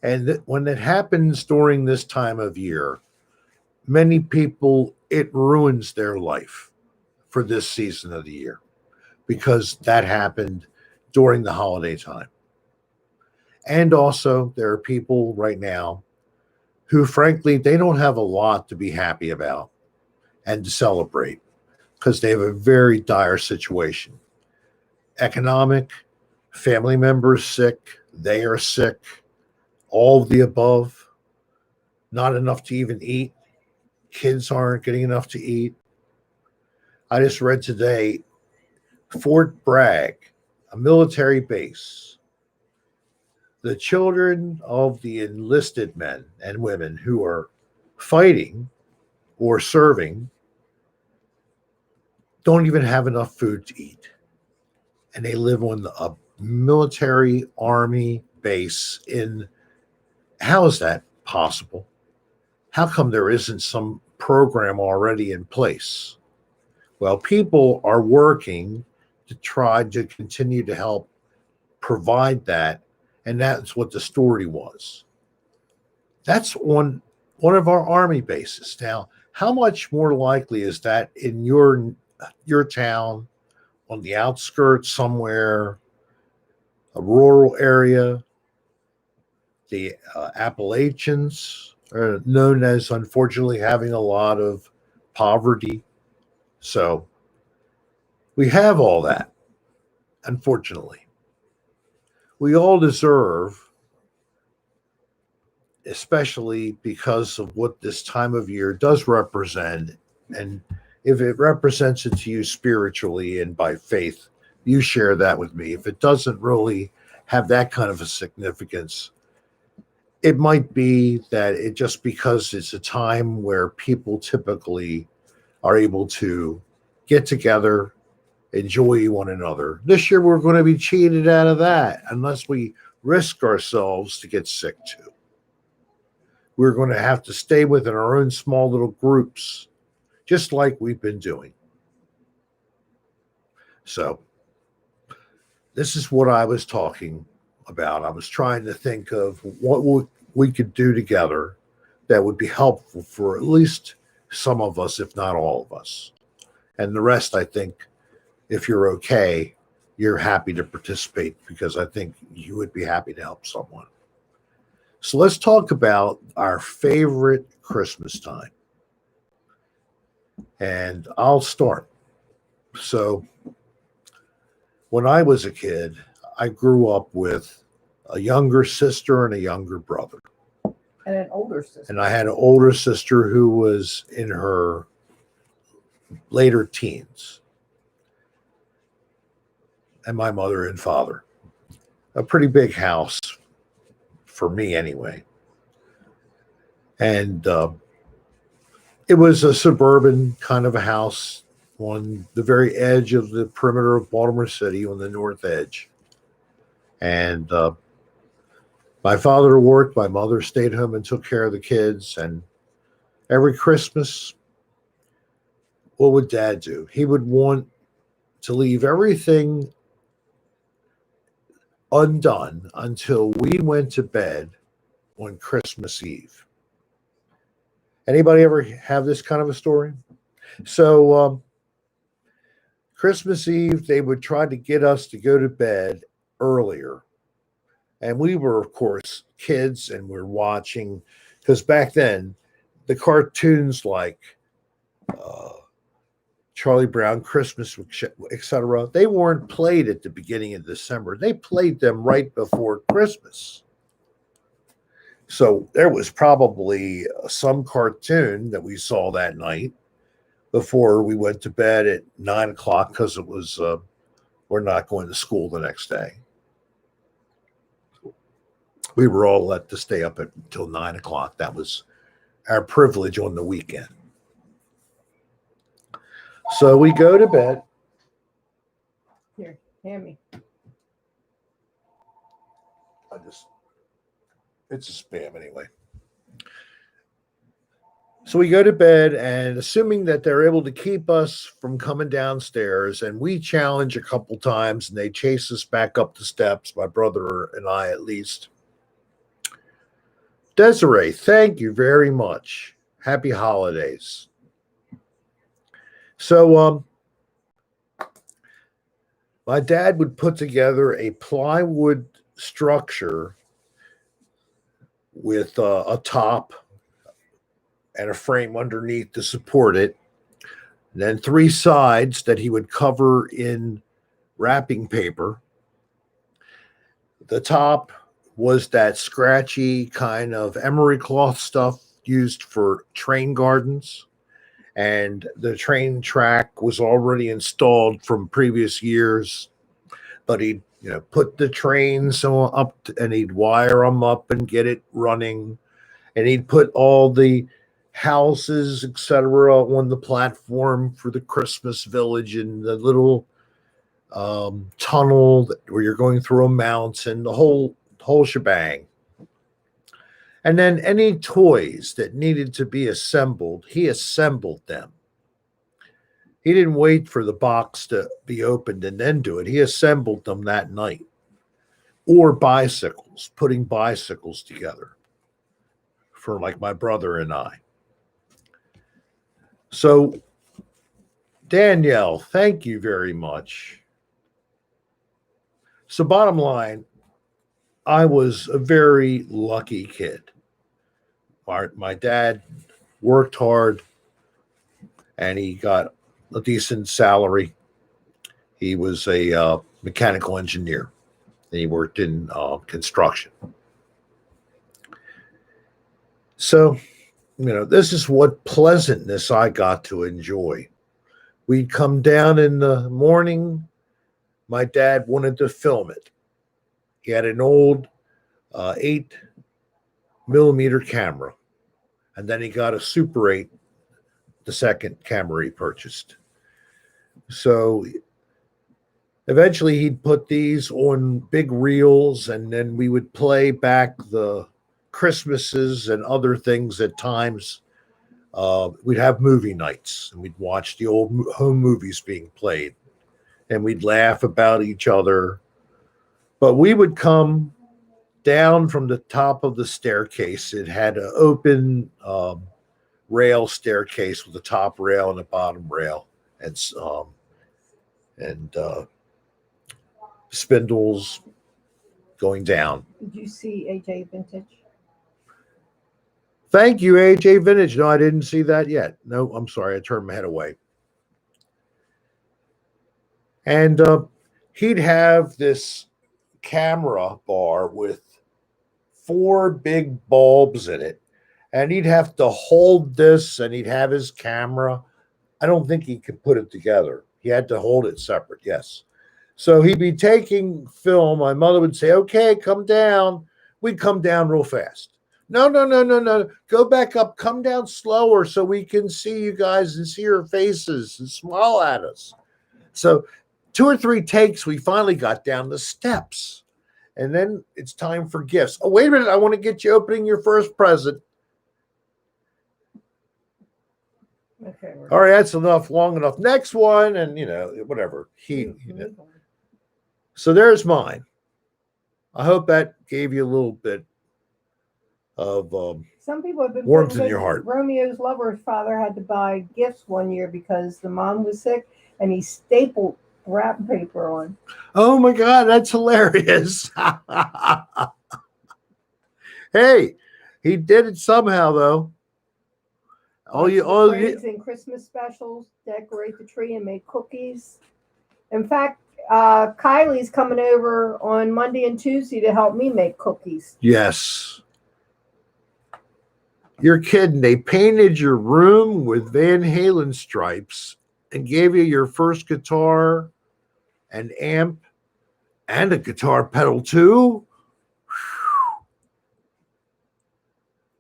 And when it happens during this time of year, many people, it ruins their life for this season of the year because that happened during the holiday time. And also, there are people right now who, frankly, they don't have a lot to be happy about and to celebrate because they have a very dire situation. Economic, family members sick, they are sick, all of the above, not enough to even eat. Kids aren't getting enough to eat. I just read today, Fort Bragg, a military base. The children of the enlisted men and women who are fighting or serving don't even have enough food to eat. And they live on a military army base in, how is that possible? How come there isn't some program already in place? Well, people are working to try to continue to help provide that. And that's what the story was. That's on one of our army bases. Now, how much more likely is that in your town, on the outskirts somewhere, a rural area? The Appalachians are known as, unfortunately, having a lot of poverty. So we have all that, unfortunately. We all deserve especially because of what this time of year does represent. And if it represents it to you spiritually and by faith, you share that with me. If it doesn't really have that kind of a significance, it might be that it just because it's a time where people typically are able to get together, enjoy one another. This year, we're going to be cheated out of that unless we risk ourselves to get sick too. We're going to have to stay within our own small little groups, just like we've been doing. So, this is what I was talking about. I was trying to think of what we could do together that would be helpful for at least some of us, if not all of us. And the rest, I think, if you're okay, you're happy to participate because I think you would be happy to help someone. So let's talk about our favorite Christmas time. And I'll start. So when I was a kid, I grew up with a younger sister and a younger brother. And an older sister. And I had an older sister who was in her later teens. And my mother and father. A pretty big house, for me anyway. And it was a suburban kind of a house on the very edge of the perimeter of Baltimore City, on the north edge. And my father worked, my mother stayed home and took care of the kids. And every Christmas, what would Dad do? He would want to leave everything undone until we went to bed on Christmas Eve. Anybody ever have this kind of a story? So Christmas Eve, they would try to get us to go to bed earlier. And we were, of course, kids, and we're watching, because back then, the cartoons like Charlie Brown Christmas, etc., they weren't played at the beginning of December. They played them right before Christmas. So there was probably some cartoon that we saw that night before we went to bed at 9 o'clock, because it was we're not going to school the next day. We were all let to stay up until 9 o'clock. That was our privilege on the weekend. So we go to bed. Here, hand me. It's a spam anyway. So we go to bed, and assuming that they're able to keep us from coming downstairs, and we challenge a couple times and they chase us back up the steps, my brother and I at least. Desiree, thank you very much. Happy holidays. So my dad would put together a plywood structure with a top and a frame underneath to support it, and then 3 sides that he would cover in wrapping paper. The top was that scratchy kind of emery cloth stuff used for train gardens, and the train track was already installed from previous years, but he'd put the trains up and he'd wire them up and get it running, and he'd put all the houses, etc., on the platform for the Christmas village, and the little tunnel where you're going through a mountain, the whole shebang. And then any toys that needed to be assembled, he assembled them. He didn't wait for the box to be opened and then do it. He assembled them that night. Or bicycles, putting bicycles together for like my brother and I. So, Danielle, thank you very much. So, bottom line, I was a very lucky kid. My dad worked hard, and he got a decent salary. He was a mechanical engineer, and he worked in construction. So, this is what pleasantness I got to enjoy. We'd come down in the morning. My dad wanted to film it. He had an old 8 millimeter camera, and then he got a Super 8, the second camera he purchased. So eventually he'd put these on big reels, and then we would play back the Christmases and other things at times. We'd have movie nights, and we'd watch the old home movies being played, and we'd laugh about each other. But we would come down from the top of the staircase. It had an open rail staircase with a top rail and a bottom rail, and spindles going down. Did you see AJ Vintage? Thank you, AJ Vintage. No, I didn't see that yet. No, I'm sorry. I turned my head away. And he'd have this camera bar with 4 big bulbs in it. And he'd have to hold this, and he'd have his camera. I don't think he could put it together. He had to hold it separate, yes. So he'd be taking film. My mother would say, okay, come down. We'd come down real fast. No. Go back up. Come down slower so we can see you guys and see your faces and smile at us. So 2 or 3 takes, we finally got down the steps. And then it's time for gifts. Oh, wait a minute. I want to get you opening your first present. Okay. All right, that's enough, long enough. Next one, and whatever. So there's mine. I hope that gave you a little bit of Some people have been warmth putting in your heart. Romeo's lover's father had to buy gifts one year because the mom was sick, and he stapled wrap paper on. Oh my God, that's hilarious. Hey, he did it somehow, though. In Christmas specials, decorate the tree and make cookies. In fact, Kylie's coming over on Monday and Tuesday to help me make cookies. Yes. You're kidding. They painted your room with Van Halen stripes and gave you your first guitar, an amp, and a guitar pedal too.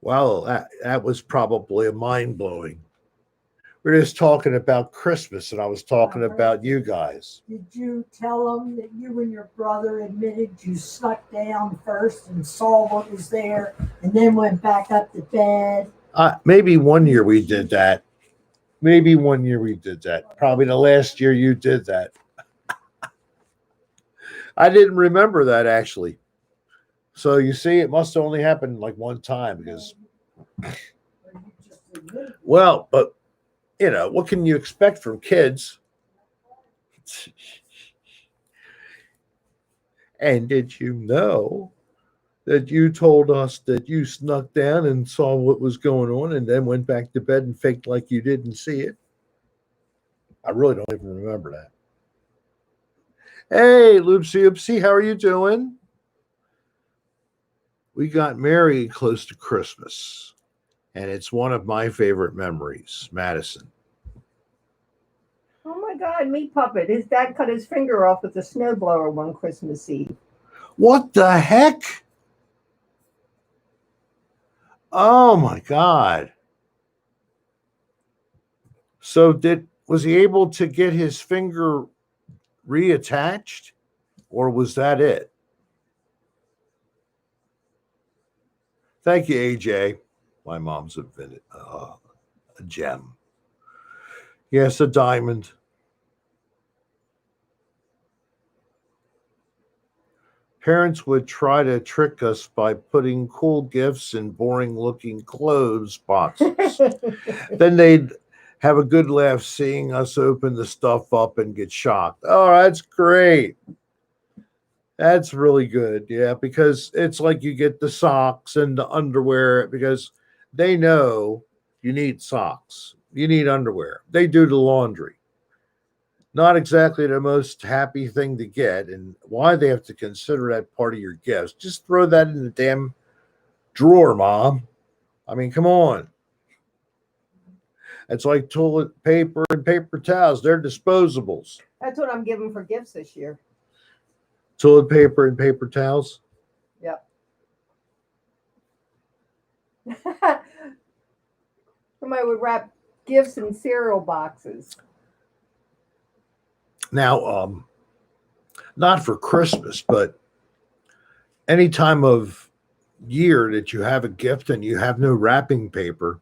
Wow, that was probably a mind-blowing. We're just talking about Christmas, and I was talking about you guys. Did you tell them that you and your brother admitted you snuck down first and saw what was there and then went back up to bed? Maybe one year we did that. Probably the last year you did that. I didn't remember that, actually. So you see, it must have only happened like one time because, well, but what can you expect from kids? And did you know that you told us that you snuck down and saw what was going on and then went back to bed and faked like you didn't see it? I really don't even remember that. Hey, Loopsy Oopsie, how are you doing? We got married close to Christmas, and it's one of my favorite memories, Madison. Oh my God, Meat Puppet. His dad cut his finger off with a snowblower one Christmas Eve. What the heck? Oh my God. So was he able to get his finger reattached, or was that it? Thank you, AJ. My mom's a gem. Yes, a diamond. Parents would try to trick us by putting cool gifts in boring-looking clothes boxes. Then they'd have a good laugh seeing us open the stuff up and get shocked. Oh, that's great. That's really good. Yeah, because it's like you get the socks and the underwear because they know you need socks. You need underwear. They do the laundry. Not exactly the most happy thing to get. And why they have to consider that part of your gifts. Just throw that in the damn drawer, Mom. I mean, come on. It's like toilet paper and paper towels. They're disposables. That's what I'm giving for gifts this year. Toilet paper and paper towels. Yep. Somebody would wrap gifts in cereal boxes. Now, not for Christmas, but any time of year that you have a gift and you have no wrapping paper,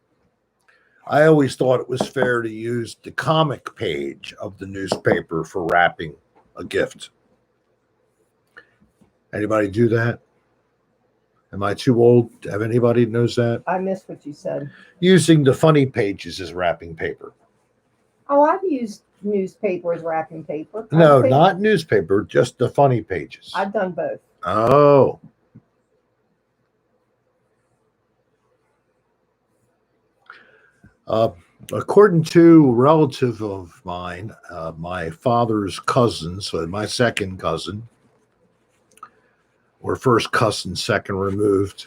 I always thought it was fair to use the comic page of the newspaper for wrapping a gift. Anybody do that? Am I too old? Have anybody knows that? I missed what you said. Using the funny pages as wrapping paper. Oh, I've used newspaper as wrapping paper. No, not newspaper, just the funny pages. I've done both. Oh. According to a relative of mine, my father's cousin, so my second cousin, or first cousin, second removed,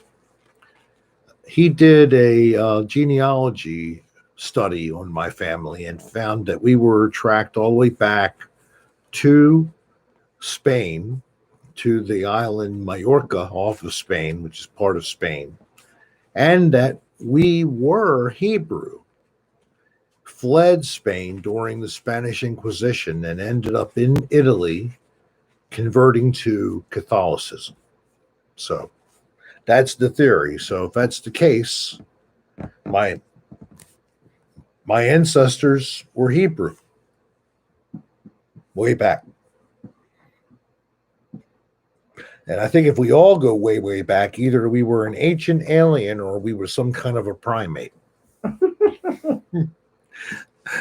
he did a genealogy study on my family and found that we were tracked all the way back to Spain, to the island Majorca off of Spain, which is part of Spain, and that we were Hebrew, fled Spain during the Spanish Inquisition and ended up in Italy converting to Catholicism. So that's the theory. So if that's the case, my ancestors were Hebrew way back. And I think if we all go way, way back, either we were an ancient alien or we were some kind of a primate.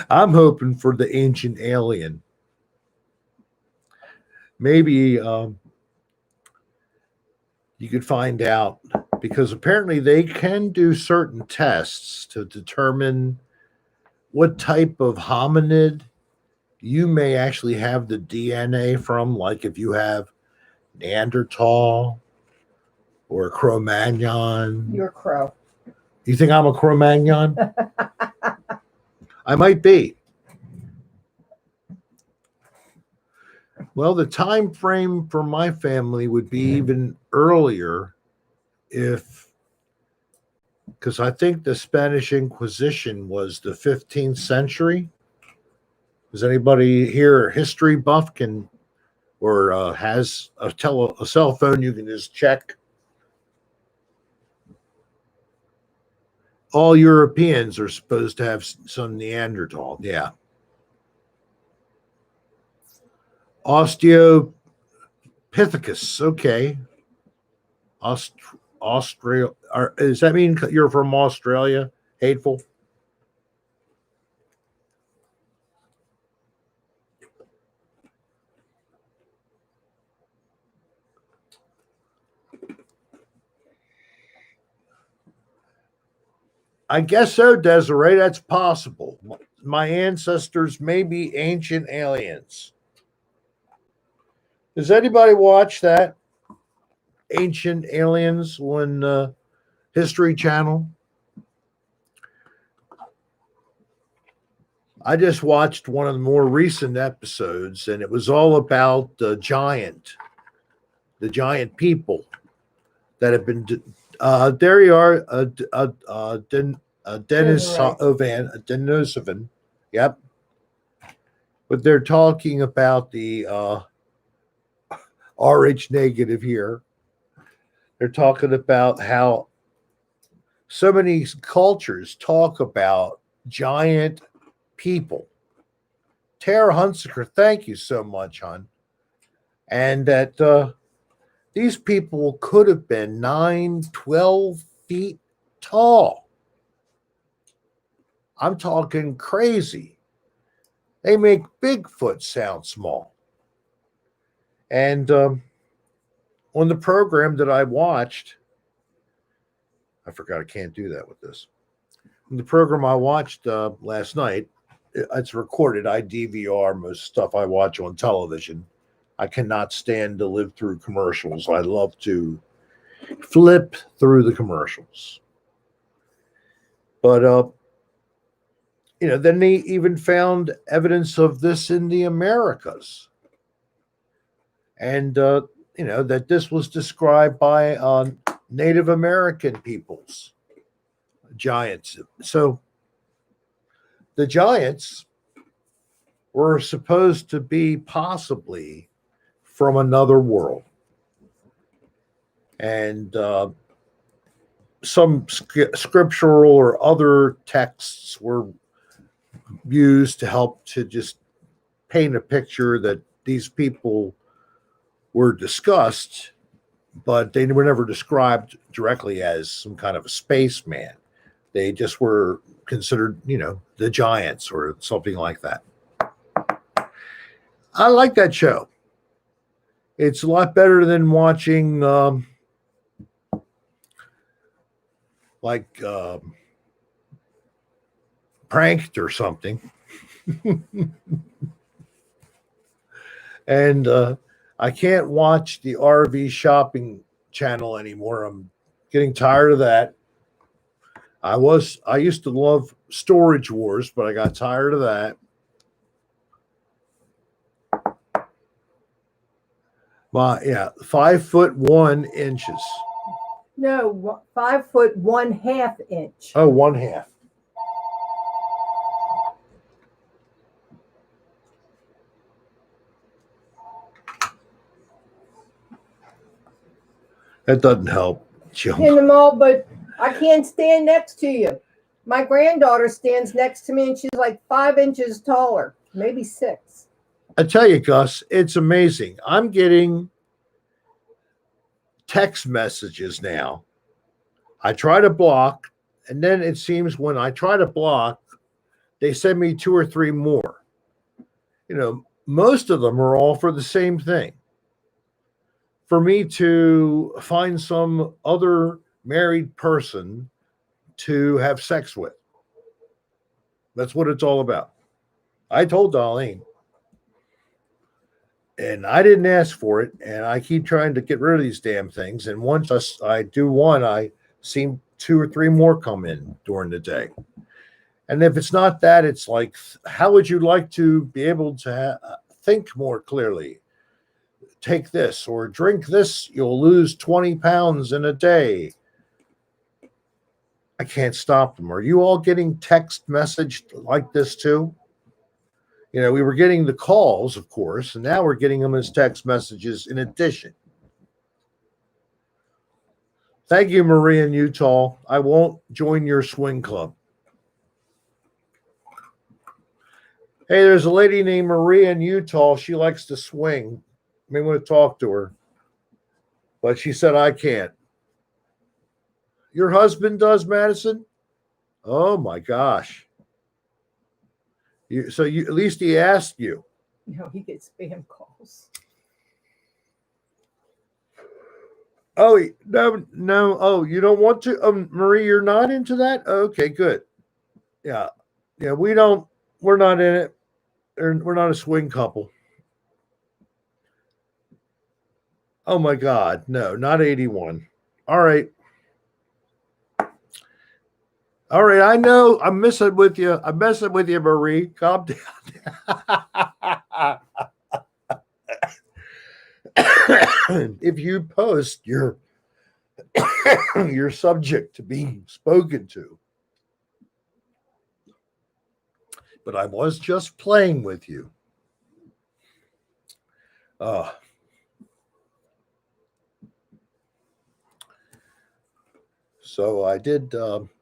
I'm hoping for the ancient alien. Maybe you could find out, because apparently they can do certain tests to determine what type of hominid you may actually have the DNA from, like if you have Neanderthal or a Cro-Magnon. You're a crow. You think I'm a Cro-Magnon? I might be. Well, the time frame for my family would be even earlier because I think the Spanish Inquisition was the 15th century. Does anybody here a history buff or has a cell phone you can just check? All Europeans are supposed to have some Neanderthal. Yeah. Australopithecus. Okay. Austria. Does that mean you're from Australia? Hateful. I guess so, Desiree. That's possible. My ancestors may be ancient aliens. Does anybody watch that? Ancient Aliens on History Channel? I just watched one of the more recent episodes, and it was all about the giant people that have been. There you are, Denisovan. Yep. But they're talking about the RH negative here. They're talking about how so many cultures talk about giant people. Tara Hunsaker, thank you so much, hon. And that these people could have been 9, 12 feet tall. I'm talking crazy. They make Bigfoot sound small. And on the program that I watched, I forgot I can't do that with this. In the program I watched last night, it's recorded. I DVR most stuff I watch on television. I cannot stand to live through commercials. I love to flip through the commercials. But then they even found evidence of this in the Americas, and that this was described by Native American peoples, giants. So the giants were supposed to be possibly from another world, and some scriptural or other texts were used to help to just paint a picture that these people were discussed, but they were never described directly as some kind of a spaceman. They just were considered, the giants or something like that. I like that show. It's a lot better than watching Pranked or something. And I can't watch the RV shopping channel anymore. I'm getting tired of that. I used to love Storage Wars, but I got tired of that. Yeah, 5'1". No, 5 foot 1/2 inch. Oh, 1/2. That doesn't help, Jill. In the mall, but I can't stand next to you. My granddaughter stands next to me and she's like 5 inches taller, maybe 6. I tell you, Gus, it's amazing. I'm getting text messages now. I try to block, and then it seems when I try to block, they send me 2 or 3 more. Most of them are all for the same thing. For me to find some other married person to have sex with. That's what it's all about. I told Dolline. And I didn't ask for it. And I keep trying to get rid of these damn things. And once I do one, I see 2 or 3 more come in during the day. And if it's not that, it's like, how would you like to be able to think more clearly? Take this or drink this, you'll lose 20 pounds in a day. I can't stop them. Are you all getting text message like this too? We were getting the calls, of course, and now we're getting them as text messages in addition. Thank you, Maria in Utah. I won't join your swing club. Hey, there's a lady named Maria in Utah. She likes to swing. I may want to talk to her, but she said I can't. Your husband does, Madison? Oh my gosh. At least he asked you. No, he gets spam calls. Oh, no. Oh, you don't want to? Marie, you're not into that? Okay, good. Yeah. We're not in it. We're not a swing couple. Oh my God, no, not 81. All right, I know I'm messing with you. Marie. Calm down. If you post, you're subject to being spoken to. But I was just playing with you. So I did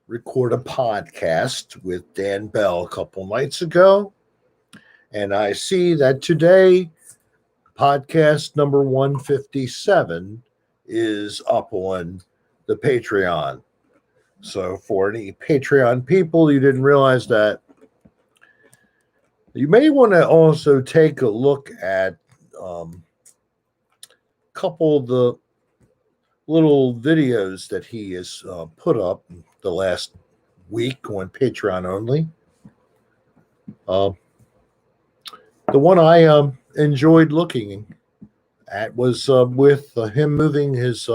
record a podcast with Dan Bell a couple nights ago. And I see that today, podcast number 157 is up on the Patreon. So for any Patreon people, you didn't realize that, you may want to also take a look at a couple of the little videos that he has put up the last week on Patreon only. The one I enjoyed looking at was with him moving his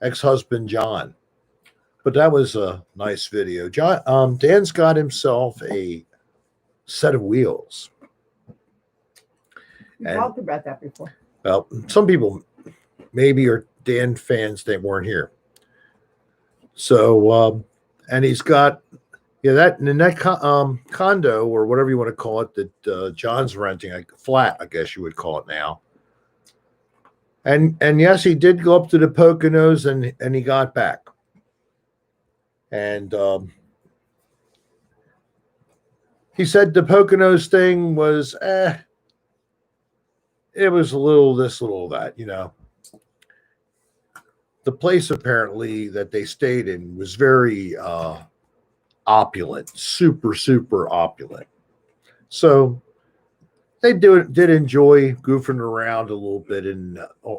ex-husband John But that was a nice video. Dan's got himself a set of wheels. We And- talked about that before. Well, some people maybe are Dan fans that weren't here. So, and he's got, that in that condo or whatever you want to call it that John's renting, a flat, I guess you would call it now. And yes, he did go up to the Poconos and he got back. And he said the Poconos thing was, it was a little this, little that, The place apparently that they stayed in was very opulent, super, super opulent. So they did enjoy goofing around a little bit, and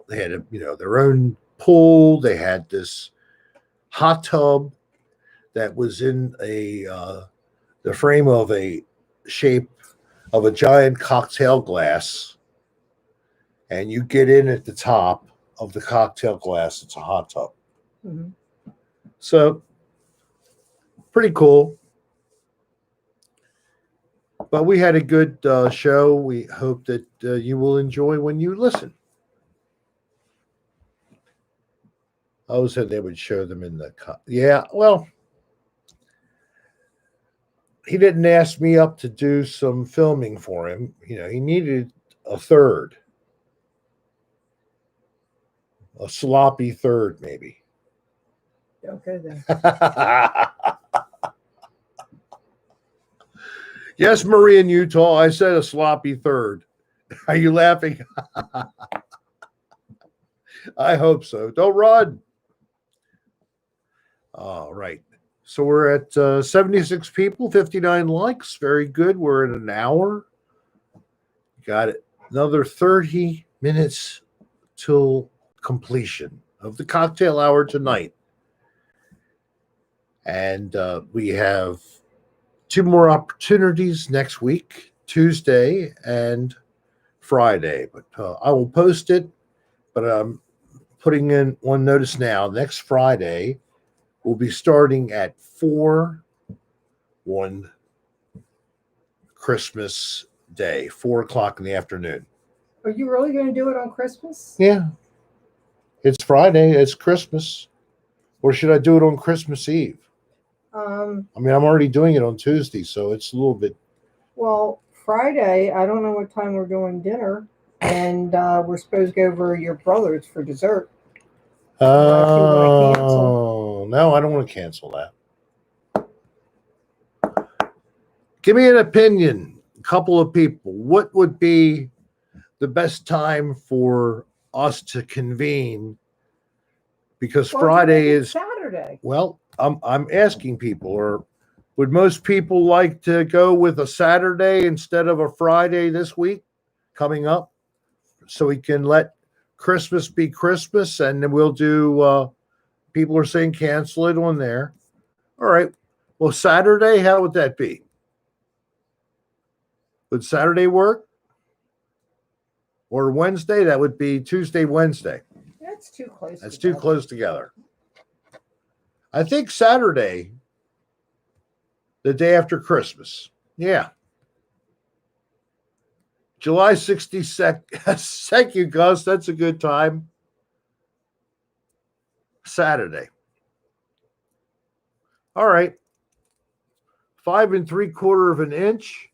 they had their own pool. They had this hot tub that was in the frame of a shape of a giant cocktail glass, and you get in at the top of the cocktail glass. It's a hot tub. Mm-hmm. So pretty cool. But we had a good show. We hope that you will enjoy when you listen. I always said they would show them in the yeah. Well, he didn't ask me up to do some filming for him. He needed a third, a sloppy third, maybe. Okay then. Yes, Marie in Utah. I said a sloppy third. Are you laughing? I hope so. Don't run. All right. So we're at 76 people, 59 likes. Very good. We're at an hour. Got it. Another 30 minutes till completion of the cocktail hour tonight. And we have 2 more opportunities next week, Tuesday and Friday. But I will post it. But I'm putting in one notice now. Next Friday, we'll be starting at 4 on Christmas Day, 4:00 in the afternoon. Are you really going to do it on Christmas? Yeah. It's Friday. It's Christmas. Or should I do it on Christmas Eve? I'm already doing it on Tuesday, so it's a little bit. Well, Friday, I don't know what time we're doing dinner, and we're supposed to go over your brother's for dessert. Oh, no, I don't want to cancel that. Give me an opinion, a couple of people. What would be the best time for us to convene? Because Friday is Saturday. Well, I'm asking people, or would most people like to go with a Saturday instead of a Friday this week coming up, so we can let Christmas be Christmas, and then we'll do. People are saying cancel it on there. All right. Well, Saturday, how would that be? Would Saturday work? Or Wednesday? That would be Tuesday, Wednesday. That's too close. That's too close together. I think Saturday, the day after Christmas. Yeah. July 62nd. Thank you, Gus. That's a good time. Saturday. All right. 5 3/4 inch.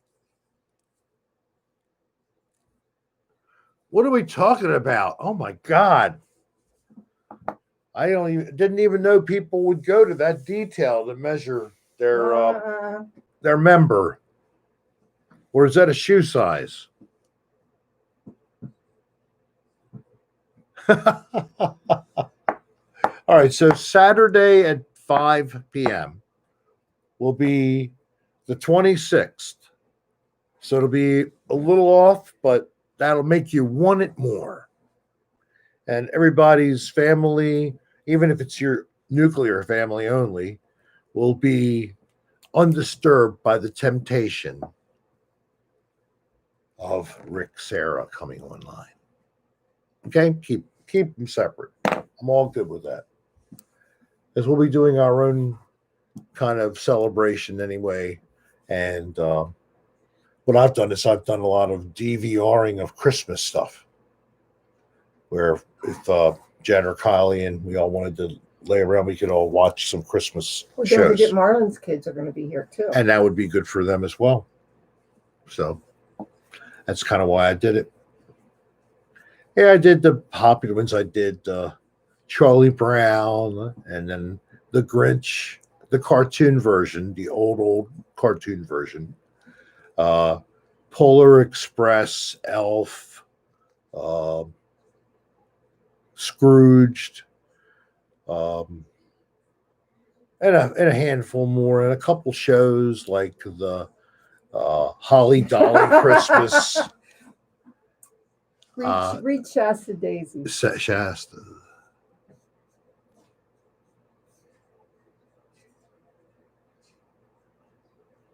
What are we talking about? Oh my God. I didn't even know people would go to that detail to measure their member. Or is that a shoe size? All right, so Saturday at 5 p.m. will be the 26th. So it'll be a little off, but that'll make you want it more. And everybody's family, even if it's your nuclear family only, will be undisturbed by the temptation of Rick Sarah coming online. Okay, keep them separate. I'm all good with that. Because we'll be doing our own kind of celebration anyway. And what I've done is I've done a lot of DVRing of Christmas stuff, where if Jen or Kylie and we all wanted to lay around, we could all watch some Christmas Well, don't shows. forget Marlon's kids are going to be here too. And that would be good for them as well. So that's kind of why I did it. Yeah, I did the popular ones. I did Charlie Brown, and then the Grinch, the cartoon version, the old cartoon version. Polar Express, Elf, Scrooged, and a handful more, and a couple shows like the Holly Dolly Christmas. Reach Shasta Daisy. Shasta.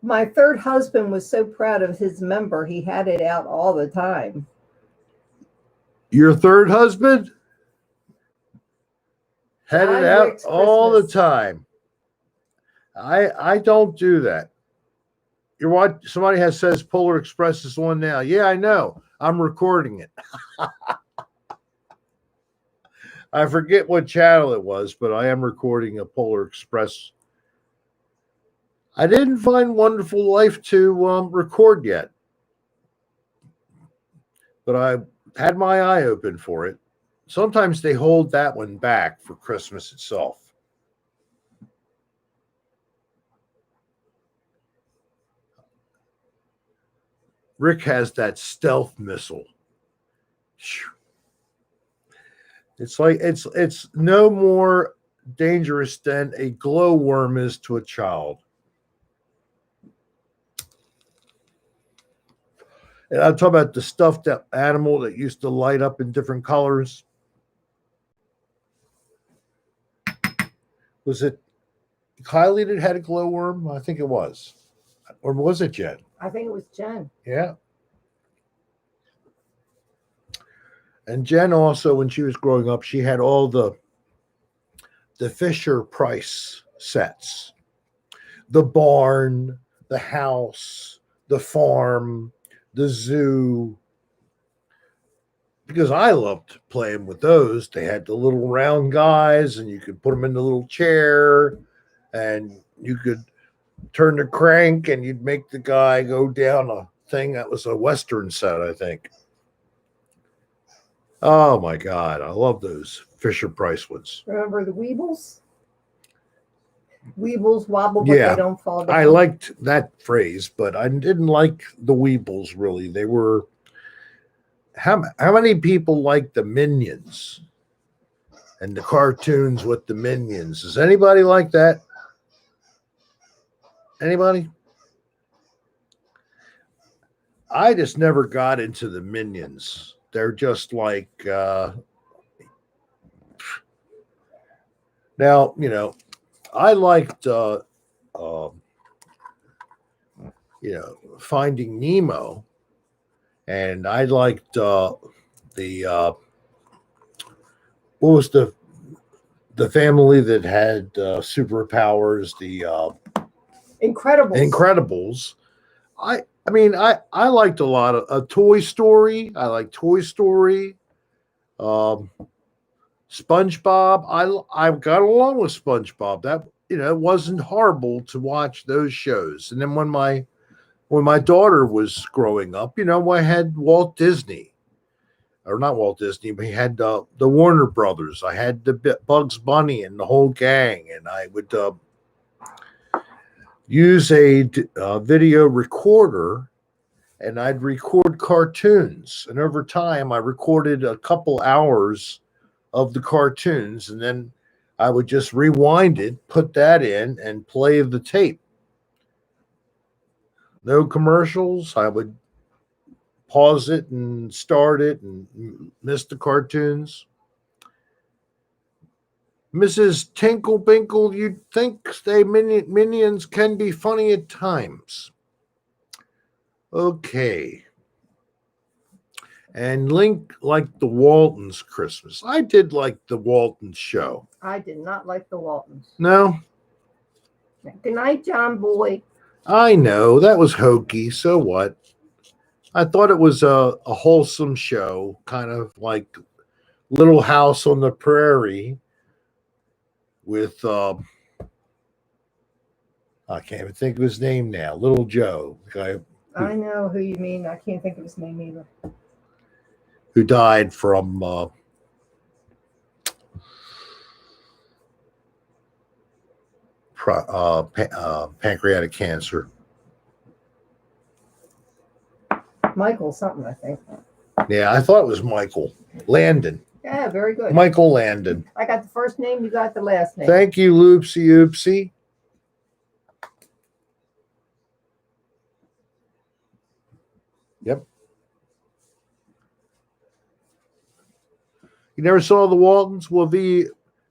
My third husband was so proud of his member, he had it out all the time. Your third husband had John it out Wick's all the Christmas. time. I don't do that. You're what somebody has says Polar Express is on now. Yeah, I know. I'm recording it. I forget what channel it was, but I am recording a Polar Express. I didn't find Wonderful Life to record yet, but I had my eye open for it. Sometimes they hold that one back for Christmas itself. Rick has that stealth missile. It's like it's no more dangerous than a glowworm is to a child. And I'm talking about the stuffed animal that used to light up in different colors. Was it Kylie that had a glowworm? I think it was. Or was it Jen? I think it was Jen. Yeah. And Jen also, when she was growing up, she had all the Fisher Price sets. The barn, the house, the farm, the zoo. Because I loved playing with those. They had the little round guys, and you could put them in the little chair, and you could turn the crank, and you'd make the guy go down a thing. That was a Western set, I think. Oh my God, I love those Fisher Price ones. Remember the Weebles? Weebles wobble, but Yeah, they don't fall down. I liked that phrase, but I didn't like the Weebles really. They were how many people like the Minions and the cartoons with the Minions? Does anybody like that? Anybody? I just never got into the Minions. They're just like now, you know, I liked Finding Nemo, and I liked the what was the family that had superpowers, the Incredibles. Incredibles. I mean, I liked a lot of Toy Story. I like Toy Story. SpongeBob. I got along with SpongeBob. That it wasn't horrible to watch those shows. And then when my daughter was growing up, I had Walt Disney, or not Walt Disney, but he had the Warner Brothers. I had the Bugs Bunny and the whole gang, and I would use a video recorder, and I'd record cartoons. And over time, I recorded a couple hours of the cartoons, and then I would just rewind it, put that in, and play the tape. No commercials. I would pause it and start it and miss the cartoons. Mrs. Tinkle Binkle, you'd think Minions can be funny at times. Okay. And Link liked the Waltons Christmas. I did like the Waltons show. I did not like the Waltons. No, Good night, John Boy. I know that was hokey. So what? I thought it was a wholesome show, kind of like Little House on the Prairie with I can't even think of his name now. Little Joe, the guy I know who you mean. I can't think of his name either. who died from pancreatic cancer. Michael something, I think. Yeah, I thought it was Michael Landon. Yeah, very good. Michael Landon. I got the first name, you got the last name. Thank you, Loopsy Oopsie. Yep. You never saw the Waltons? Well,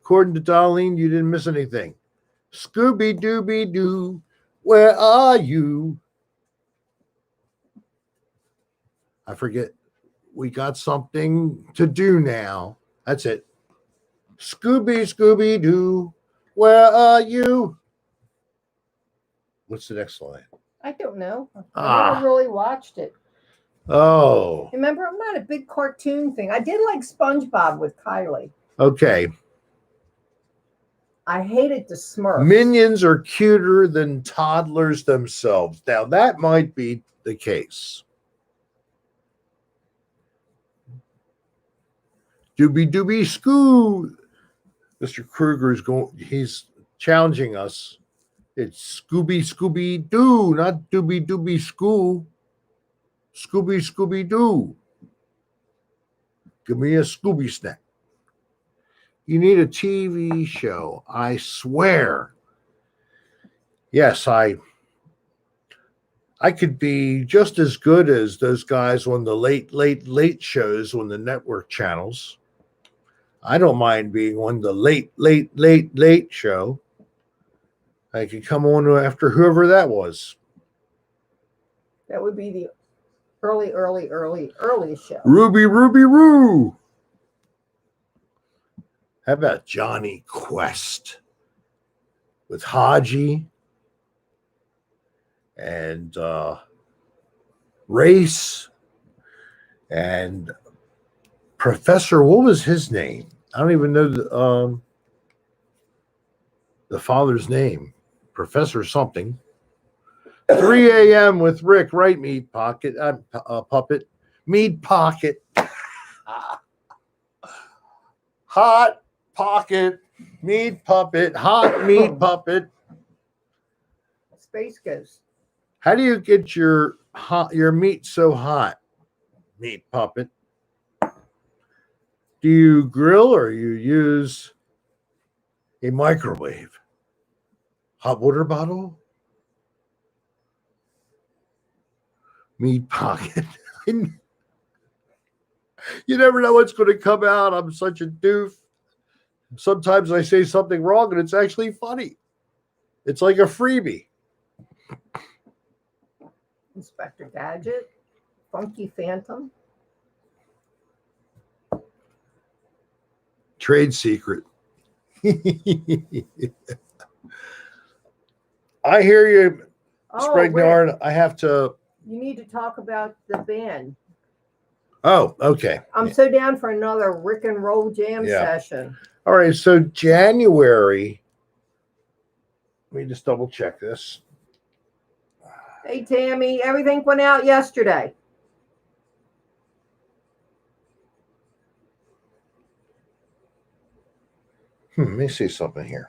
according to Dolline, you didn't miss anything. Scooby Dooby Doo, where are you? I forget. We got something to do now. That's it. Scooby Doo, where are you? What's the next line? I don't know. I never really watched it. Oh, Remember, I'm not a big cartoon thing. I did like SpongeBob with Kylie. okay. I hated the Smurfs. Minions are cuter than toddlers themselves. Now, that might be the case. Doobie Doobie Scoo. Mr. Kruger is he's challenging us. It's Scooby Doo, not Doobie Doobie Scoo. Scooby Doo. Give me a Scooby snack. You need a TV show, I swear. Yes, I could be just as good as those guys on the late shows on the network channels. I don't mind being on the late show. I could come on after whoever that was. That would be the early show. Ruby Roo. How about Johnny Quest with Haji and Race and Professor? What was his name? I don't even know the father's name. Professor something. 3 a.m. with Rick, right? Meat Pocket, Puppet, Meat Pocket, Hot Pocket, Meat Puppet, Hot Meat Puppet. Space Ghost. How do you get your meat so hot, Meat Puppet? Do you grill or you use a microwave? Hot water bottle? Meat Pocket. You never know what's going to come out. I'm such a doof. Sometimes I say something wrong and it's actually funny. It's like a freebie. Inspector Gadget. Funky Phantom. Trade secret. I hear you, Spragnard. I have to. You need to talk about the band. Oh, okay. I'm so down for another Rick and Roll Jam session. All right, so January. Let me just double check this. Hey, Tammy, everything went out yesterday. Let me see something here.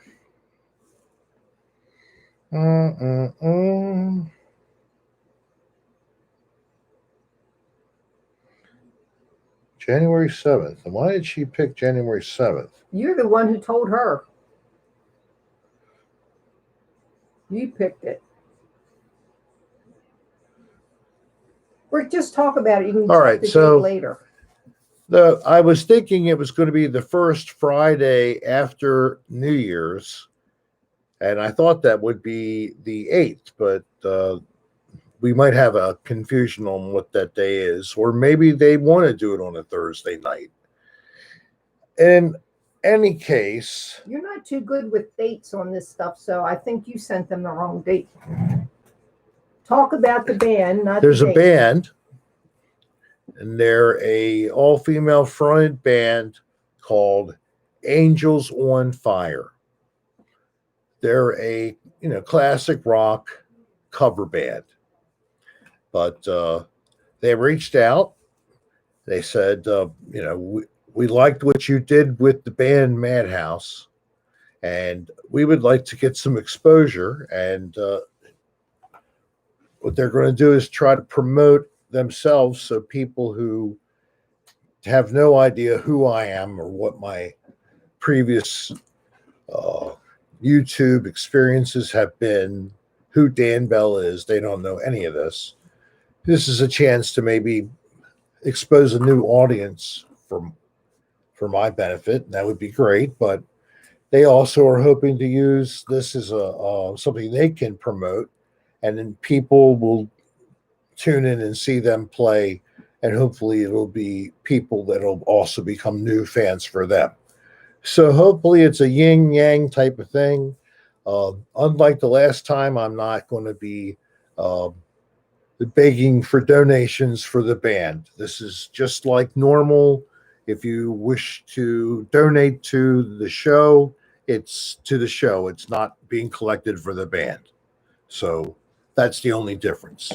January 7th. And why did she pick January 7th? You're the one who told her. You picked it. Rick, just talk about it. You can check the date later. I was thinking it was going to be the first Friday after New Year's, and I thought that would be the 8th, but we might have a confusion on what that day is, or maybe they want to do it on a Thursday night. And any case, You're not too good with dates on this stuff, so I think you sent them the wrong date. Talk about the band, not there's the a date. band, and they're a all-female fronted band called Angels on Fire. They're a classic rock cover band, but they reached out. They said, we liked what you did with the band Madhouse, and we would like to get some exposure. And what they're going to do is try to promote themselves, so people who have no idea who I am or what my previous YouTube experiences have been, who Dan Bell is, they don't know any of this. This is a chance to maybe expose a new audience for my benefit. That would be great, but they also are hoping to use this as something they can promote, and then people will tune in and see them play, and hopefully it'll be people that'll also become new fans for them. So hopefully it's a yin yang type of thing. Unlike the last time, I'm not going to be begging for donations for the band. This is just like normal. If you wish to donate to the show, it's to the show. It's not being collected for the band. So that's the only difference.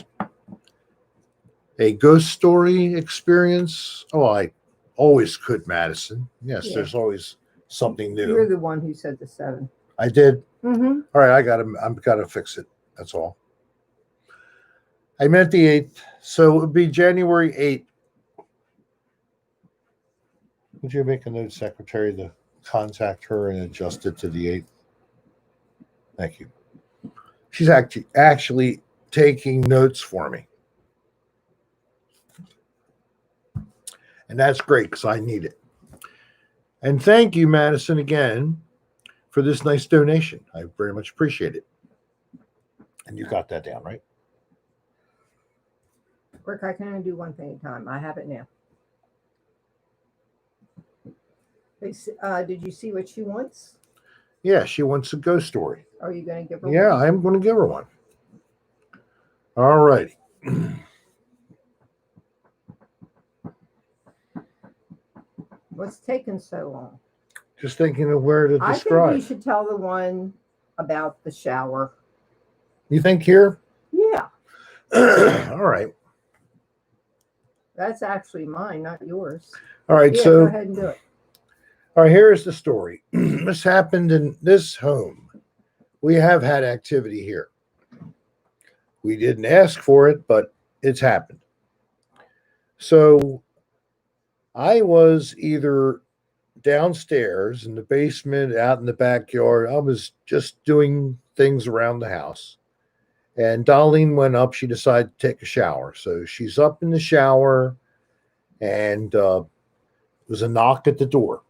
A ghost story experience. Oh, I always could, Madison. Yes, Yeah. There's always something new. You're the one who said the 7. I did. Mm-hmm. All right, I've got to fix it. That's all. I meant the 8th, so it would be January 8th. Would you make a note, Secretary, to contact her and adjust it to the 8th? Thank you. She's actually taking notes for me. And that's great because I need it. And thank you, Madison, again, for this nice donation. I very much appreciate it. And you got that down, right? Rick, I can only do one thing at a time. I have it now. Did you see what she wants? Yeah, she wants a ghost story. Are you going to give her Yeah, one? I'm going to give her one. All righty. What's taking so long? Just thinking of where to I think describe. you should tell the one about the shower. You think here? Yeah, All right. that's actually mine, not yours. All right. Yeah, So, go ahead and do it. all right, here's the story. This happened in this home. We have had activity here. We didn't ask for it, but it's happened. So I was either downstairs in the basement, out in the backyard. I was just doing things around the house. And Dolline went up. She decided to take a shower. So she's up in the shower, and there was a knock at the door.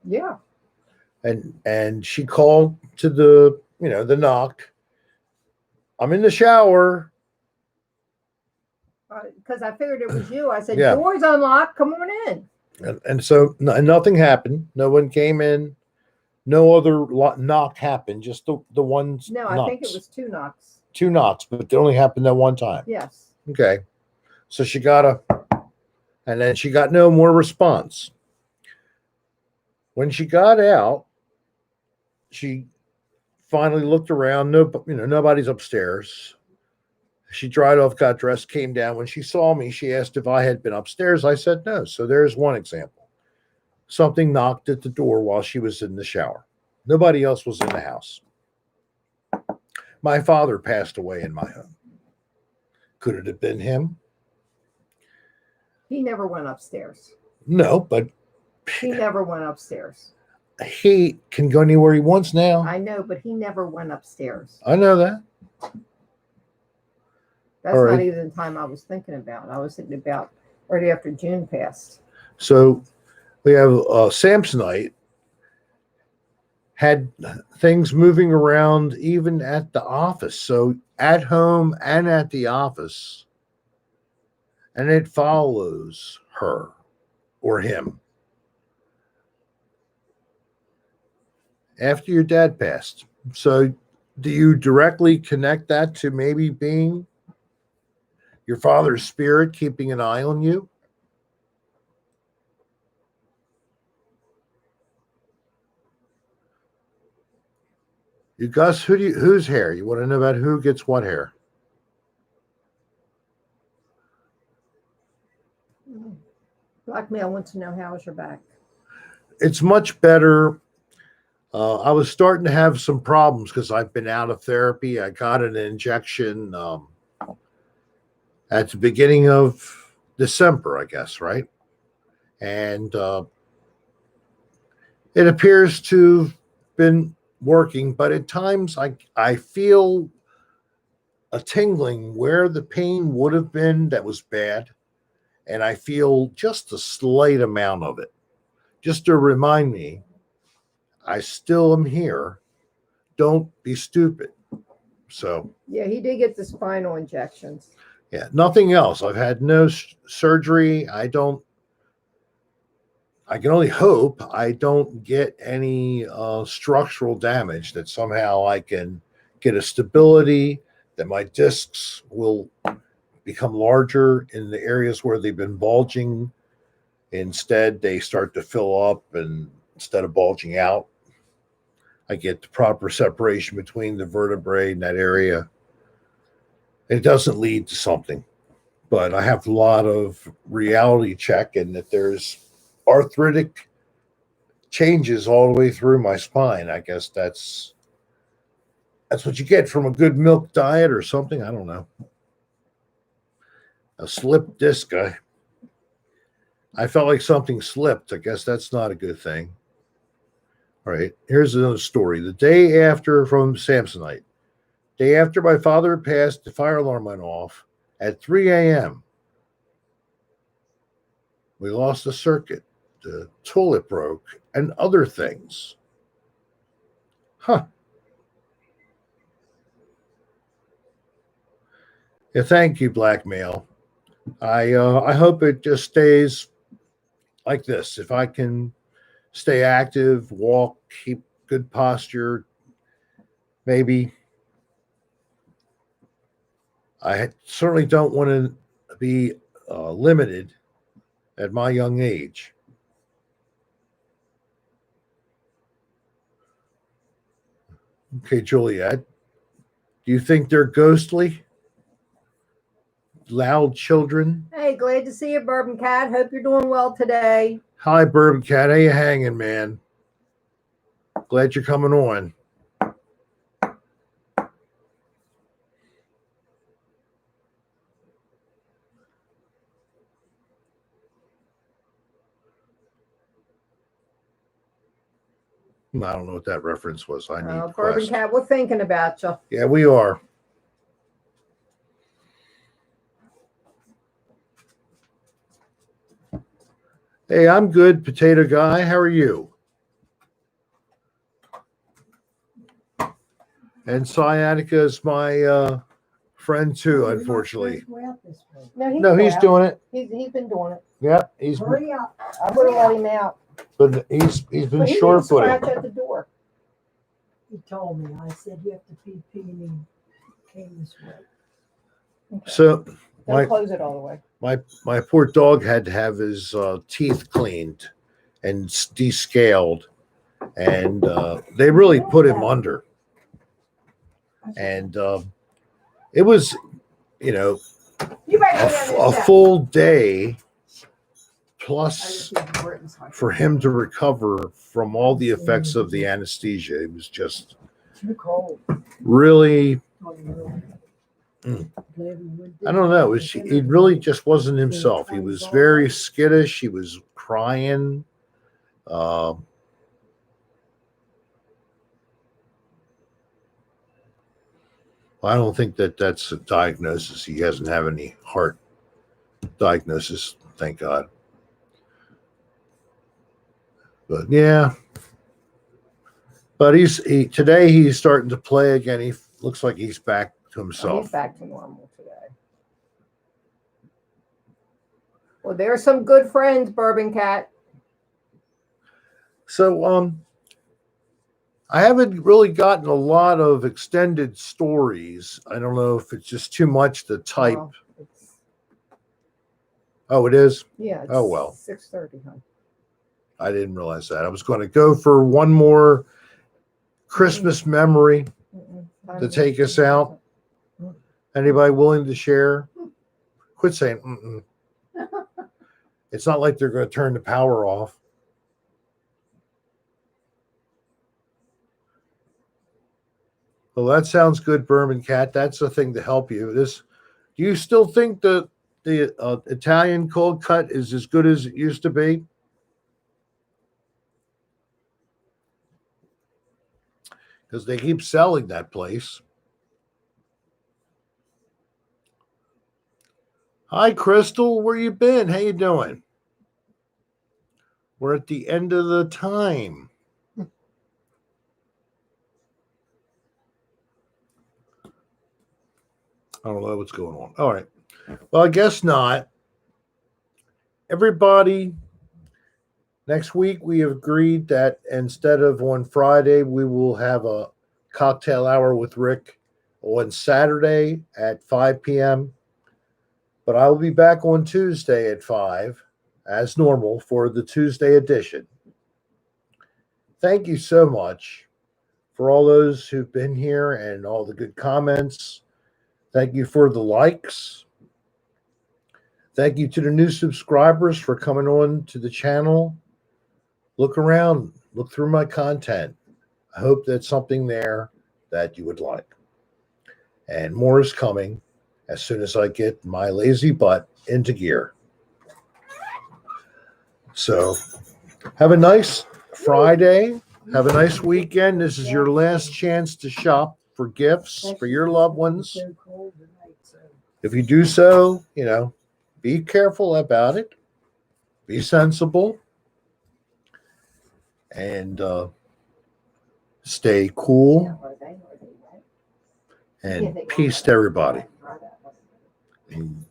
Yeah. And she called to the knock. I'm in the shower. Because I figured it was you. I said, Yeah. Door's unlocked. Come on in. And so nothing happened. No one came in. No other knock happened. Just the ones. No, I think it was 2 knocks. 2 knocks, but it only happened that one time. Yes. Okay. So she got and then she got no more response. When she got out, she finally looked around. Nobody's upstairs. She dried off, got dressed, came down. When she saw me, she asked if I had been upstairs. I said no. So there's one example. Something knocked at the door while she was in the shower. Nobody else was in the house. My father passed away in my home. Could it have been him? He never went upstairs. No, but He never went upstairs. he can go anywhere he wants now. I know, but he never went upstairs. I know that. That's All not right. even the time I was thinking about. I was thinking about right after June passed. So we have Samsonite had things moving around even at the office. So at home and at the office. And it follows her or him. after your dad passed. So, do you directly connect that to maybe being your father's spirit keeping an eye on you? You Gus, whose hair? You want to know about who gets what hair? Blackmail wants to know how is your back. It's much better. I was starting to have some problems because I've been out of therapy. I got an injection at the beginning of December, I guess, right? And it appears to have been working, but at times I feel a tingling where the pain would have been that was bad, and I feel just a slight amount of it, just to remind me I still am here. Don't be stupid. So Yeah, he did get the spinal injections. yeah, nothing else. I've had no surgery. I can only hope I don't get any structural damage, that somehow I can get a stability, that my discs will become larger in the areas where they've been bulging. Instead, they start to fill up, and instead of bulging out, I get the proper separation between the vertebrae in that area. It doesn't lead to something, but I have a lot of reality check, and that there's arthritic changes all the way through my spine. I guess that's what you get from a good milk diet or something. I don't know. A slip disc. I felt like something slipped. I guess that's not a good thing. All right. Here's another story. The day after, from Samsonite. Day after my father had passed, the fire alarm went off at 3 a.m. We lost the circuit. The toilet broke and other things. Huh. Yeah, thank you, Blackmail. I hope it just stays like this. If I can stay active, walk, keep good posture, maybe. I certainly don't want to be limited at my young age. Okay, Juliet, do you think they're ghostly? Loud children? Hey, glad to see you, Bourbon Cat. Hope you're doing well today. Hi, Bourbon Cat. How you hanging, man? Glad you're coming on. I don't know what that reference was. I need Bourbon Quest. Cat, we're thinking about you. Yeah, we are. Hey, I'm good, Potato Guy. How are you? And Sciatica is my friend too, You're not unfortunately. supposed to go out this way. No, No, he's doing it. He's been doing it. Yeah, he's Hurry up. I would have let him out. but he's been But he didn't short-footed. scratch at the door. He told me. I said, you have to pee, and he came this way. Okay. So Don't my close it all the way. my poor dog had to have his teeth cleaned and descaled, and they really put him under. And it was, you know, You better go down a this full day plus step. for him to recover from all the effects of the anesthesia. It was just Too cold. really, Mm. I don't know. He really just wasn't himself. He was very skittish. He was crying. I don't think that's a diagnosis. He doesn't have any heart diagnosis, thank God. But yeah, but today he's starting to play again. He looks like he's back to himself. He's back to normal today. Well, there's some good friends, Bourbon Cat. So I haven't really gotten a lot of extended stories. I don't know if it's just too much to type. Well, Oh, it is? yeah. It's Oh, well. 6:30, huh? I didn't realize that. I was going to go for one more Christmas memory to take us out. Anybody willing to share? Quit saying, mm-mm. It's not like they're going to turn the power off. Well, that sounds good, Berman Cat. That's the thing to help you. Do you still think the Italian cold cut is as good as it used to be? Because they keep selling that place. Hi, Crystal. Where you been? How you doing? We're at the end of the time. I don't know what's going on. All right. Well, I guess not. Everybody, next week we have agreed that instead of on Friday, we will have a cocktail hour with Rick on Saturday at 5 p.m. But I will be back on Tuesday at 5 as normal for the Tuesday edition. Thank you so much for all those who've been here and all the good comments. Thank you for the likes. Thank you to the new subscribers for coming on to the channel. Look around, look through my content. I hope that's something there that you would like. And more is coming as soon as I get my lazy butt into gear. So have a nice Friday. Have a nice weekend. This is your last chance to shop for gifts for your loved ones. If you do so, be careful about it. Be sensible. And stay cool. And peace to everybody. And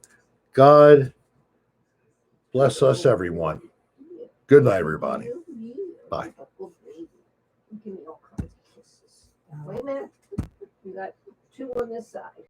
God bless us, everyone. Good night, everybody. Bye. Wait a minute. You got 2 on this side.